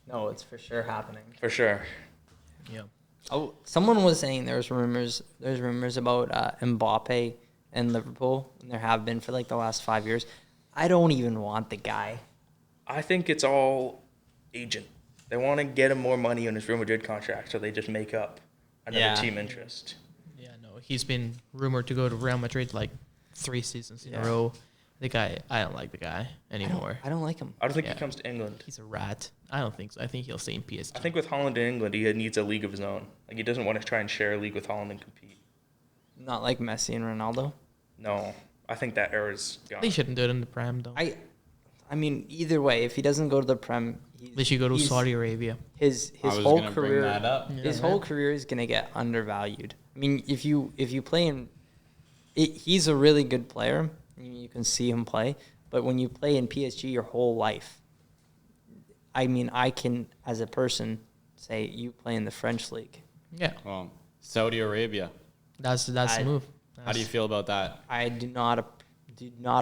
Speaker 2: No, it's for sure happening.
Speaker 4: for sure.
Speaker 3: Yeah.
Speaker 2: Oh, someone was saying there's rumors about Mbappe and Liverpool, and there have been for like the last 5 years. I don't even want the guy.
Speaker 4: I think it's all agent. They want to get him more money on his Real Madrid contract, so they just make up another
Speaker 2: Yeah.
Speaker 4: team interest.
Speaker 3: Yeah, no, he's been rumored to go to Real Madrid like 3 seasons in a row. The guy, I don't like the guy anymore.
Speaker 2: I don't like him.
Speaker 4: I don't think
Speaker 3: Yeah.
Speaker 4: he comes to England.
Speaker 3: He's a rat. I don't think so. I think he'll stay in PSG.
Speaker 4: I think with Holland and England, he needs a league of his own. Like, he doesn't want to try and share a league with Holland and compete.
Speaker 2: Not like Messi and Ronaldo.
Speaker 4: No, I think that era's gone.
Speaker 3: They shouldn't do it in the Prem though.
Speaker 2: I mean, either way, if he doesn't go to the Prem,
Speaker 3: They should go to Saudi Arabia.
Speaker 2: His
Speaker 5: I was
Speaker 2: whole
Speaker 5: gonna bring
Speaker 2: career,
Speaker 5: that up.
Speaker 2: his whole career is gonna get undervalued. I mean, if you play him, he's a really good player. You can see him play, but when you play in PSG your whole life, I mean, I can, as a person, say you play in the French league.
Speaker 3: Yeah,
Speaker 5: Well, Saudi Arabia.
Speaker 3: that's the move.
Speaker 5: How do you feel about that?
Speaker 2: I do not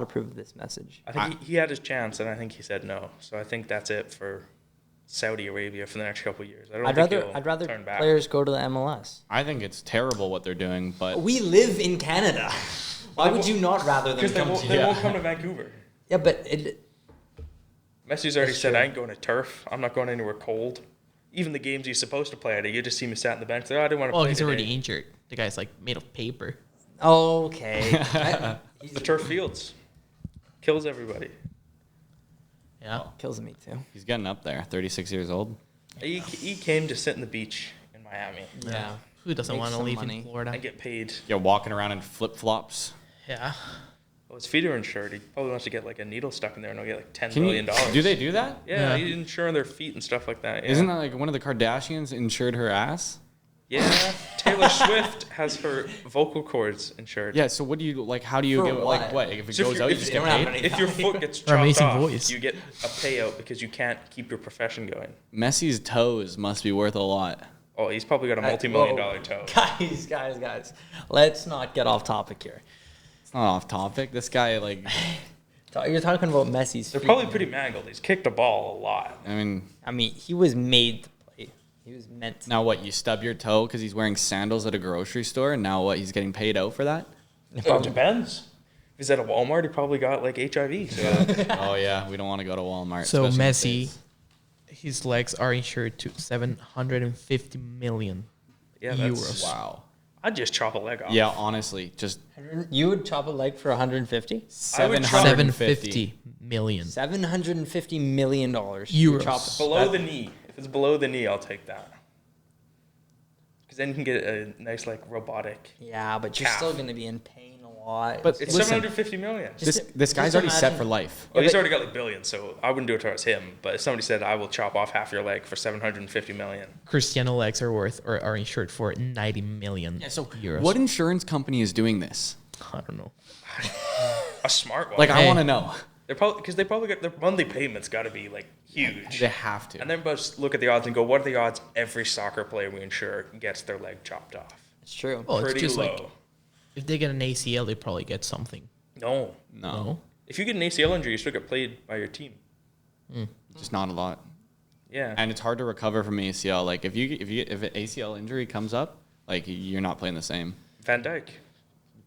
Speaker 2: approve of this message.
Speaker 4: I think he had his chance, and I think he said no. So I think that's it for Saudi Arabia for the next couple of years. I don't
Speaker 2: I'd
Speaker 4: think
Speaker 2: rather
Speaker 4: he'll
Speaker 2: I'd rather
Speaker 4: turn back.
Speaker 2: players go to the MLS.
Speaker 5: I think it's terrible what they're doing, but
Speaker 2: We live in Canada. Why would you not rather them
Speaker 4: Because they
Speaker 2: come
Speaker 4: won't,
Speaker 2: to?
Speaker 4: they won't come to Vancouver.
Speaker 2: Yeah, but it.
Speaker 4: Messi's already
Speaker 2: That's
Speaker 4: said,
Speaker 2: true.
Speaker 4: I ain't going to turf. I'm not going anywhere cold. Even the games he's supposed to play at, you just see me sat in the bench. Like, oh, I didn't want to
Speaker 3: Well,
Speaker 4: play
Speaker 3: he's
Speaker 4: today.
Speaker 3: already injured. The guy's like made of paper.
Speaker 2: Okay.
Speaker 4: The turf fields. Kills everybody.
Speaker 3: Yeah.
Speaker 2: Kills me too.
Speaker 5: he's getting up there. 36 years old.
Speaker 4: He came to sit in the beach in Miami
Speaker 2: Yeah.
Speaker 3: Who doesn't
Speaker 2: Make
Speaker 3: want to
Speaker 2: some
Speaker 3: leave
Speaker 2: money.
Speaker 3: in Florida?
Speaker 4: and get paid.
Speaker 5: Yeah, walking around in flip flops.
Speaker 3: Yeah.
Speaker 4: Well, his feet are insured. He probably wants to get like a needle stuck in there and he'll get like $10
Speaker 5: Can
Speaker 4: million.
Speaker 5: you, do they do that?
Speaker 4: Yeah,
Speaker 3: Yeah.
Speaker 4: he's insuring their feet and stuff like that. Yeah.
Speaker 5: Isn't that like one of the Kardashians insured her ass?
Speaker 4: Yeah, Taylor Swift has her vocal cords insured.
Speaker 5: Yeah. So what do you like? How do you
Speaker 2: For
Speaker 5: get
Speaker 2: what?
Speaker 5: like what? If it
Speaker 4: So if
Speaker 5: goes
Speaker 4: you-
Speaker 5: out, you
Speaker 4: if
Speaker 5: just
Speaker 4: you
Speaker 5: get
Speaker 2: don't have
Speaker 5: paid.
Speaker 2: any-
Speaker 4: If your foot gets
Speaker 3: Her
Speaker 4: chopped
Speaker 3: amazing
Speaker 4: off,
Speaker 3: voice.
Speaker 4: you get a payout because you can't keep your profession going.
Speaker 5: Messi's toes must be worth a lot.
Speaker 4: Oh, he's probably got a multi-million-dollar toe.
Speaker 2: Guys. Let's not get off topic here.
Speaker 5: It's not off topic. This guy like,
Speaker 2: You're talking about Messi's
Speaker 4: They're
Speaker 2: feet.
Speaker 4: probably pretty mangled. He's kicked the ball a lot.
Speaker 5: I mean,
Speaker 2: I mean, he was made to play. He was meant to.
Speaker 5: now what? You stub your toe because he's wearing sandals at a grocery store, and now what? He's getting paid out for that?
Speaker 4: It depends. If he's at a Walmart, he probably got like HIV. So.
Speaker 5: Oh yeah, we don't want to go to Walmart.
Speaker 3: So
Speaker 5: especially in the
Speaker 3: Messi,
Speaker 5: States.
Speaker 3: his legs are insured to 750 million
Speaker 4: Yeah,
Speaker 3: euros.
Speaker 4: that's,
Speaker 5: Wow.
Speaker 4: I'd just chop a leg off.
Speaker 5: Yeah, honestly, just
Speaker 2: You would chop a leg for 150?
Speaker 4: I would chop-
Speaker 3: 750 million.
Speaker 2: $750 million.
Speaker 3: Euros.
Speaker 4: Below the knee. If it's below the knee, I'll take that. Because then you can get a nice like robotic.
Speaker 2: Yeah, but you're
Speaker 4: Calf.
Speaker 2: still going to be in pain a lot.
Speaker 5: But
Speaker 4: It's
Speaker 5: listen,
Speaker 4: 750 million.
Speaker 5: this guy's
Speaker 2: just
Speaker 5: already set
Speaker 2: imagine-
Speaker 5: for life.
Speaker 4: Well, he's
Speaker 2: but-
Speaker 4: already got like billions, so I wouldn't do it towards him. But if somebody said I will chop off half your leg for 750 million,
Speaker 3: Cristiano legs are worth or are insured for 90 million euros.
Speaker 5: What insurance company is doing this?
Speaker 3: I don't know.
Speaker 4: a smart one.
Speaker 5: Like, I
Speaker 3: Hey.
Speaker 5: want to know.
Speaker 4: they're probably because they probably got their monthly payments got to be like huge.
Speaker 5: They have to.
Speaker 4: And then just look at the odds and go, what are the odds every soccer player we insure gets their leg chopped off?
Speaker 2: It's true.
Speaker 3: Well, it's
Speaker 4: Pretty
Speaker 3: just
Speaker 4: low.
Speaker 3: like if they get an ACL, they probably get something.
Speaker 4: No.
Speaker 5: No,
Speaker 4: If you get an ACL injury, you still get played by your team.
Speaker 5: just not a lot.
Speaker 4: Yeah.
Speaker 5: And it's hard to recover from ACL. Like if an ACL injury comes up, like you're not playing the same.
Speaker 4: Van Dyke.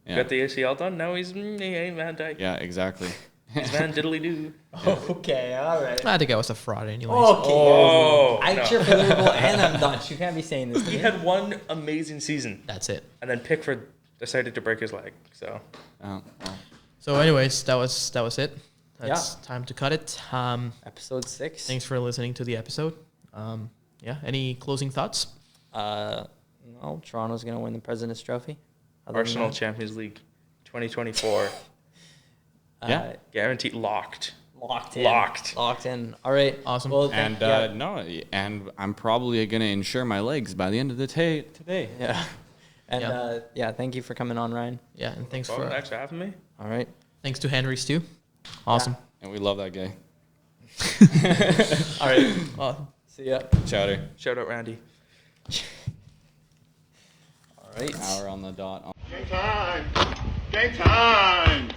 Speaker 5: Yeah.
Speaker 4: Got the ACL done. Now he ain't Van Dyke.
Speaker 5: Yeah, exactly.
Speaker 4: He's Van Diddly Doo.
Speaker 2: Okay, all right.
Speaker 3: I think I was a fraud anyways.
Speaker 2: Okay.
Speaker 4: Oh,
Speaker 2: I
Speaker 4: no.
Speaker 2: cheer for Liverpool and I'm Dutch. You can't be saying this to
Speaker 4: He
Speaker 2: me.
Speaker 4: had one amazing season,
Speaker 3: That's it.
Speaker 4: and then Pickford decided to break his leg. So
Speaker 5: Well,
Speaker 3: So, anyways, that was it. That's
Speaker 2: Yeah.
Speaker 3: time to cut it.
Speaker 2: Episode 6.
Speaker 3: Thanks for listening to the episode. Yeah. Any closing thoughts?
Speaker 2: Well, Toronto's going to win the President's Trophy. Other than
Speaker 4: Arsenal
Speaker 2: that,
Speaker 4: Champions League 2024
Speaker 5: yeah.
Speaker 4: guaranteed locked.
Speaker 2: Locked in.
Speaker 4: Locked.
Speaker 2: Locked in. All right.
Speaker 3: Awesome.
Speaker 2: Well,
Speaker 5: And
Speaker 2: yeah.
Speaker 5: no, and I'm probably gonna insure my legs by the end of the day today.
Speaker 2: Yeah. And
Speaker 3: Yeah.
Speaker 2: yeah, thank you for coming on, Ryan.
Speaker 3: Yeah, and thanks
Speaker 4: Well,
Speaker 3: for
Speaker 4: thanks for having me.
Speaker 2: All right.
Speaker 3: thanks to Henry's too. Awesome.
Speaker 5: And we love that guy.
Speaker 2: All right.
Speaker 3: Well,
Speaker 2: See ya.
Speaker 5: Chowder.
Speaker 4: Shout out Randy.
Speaker 2: All right.
Speaker 5: Hour on the dot.
Speaker 6: Game time! Game time!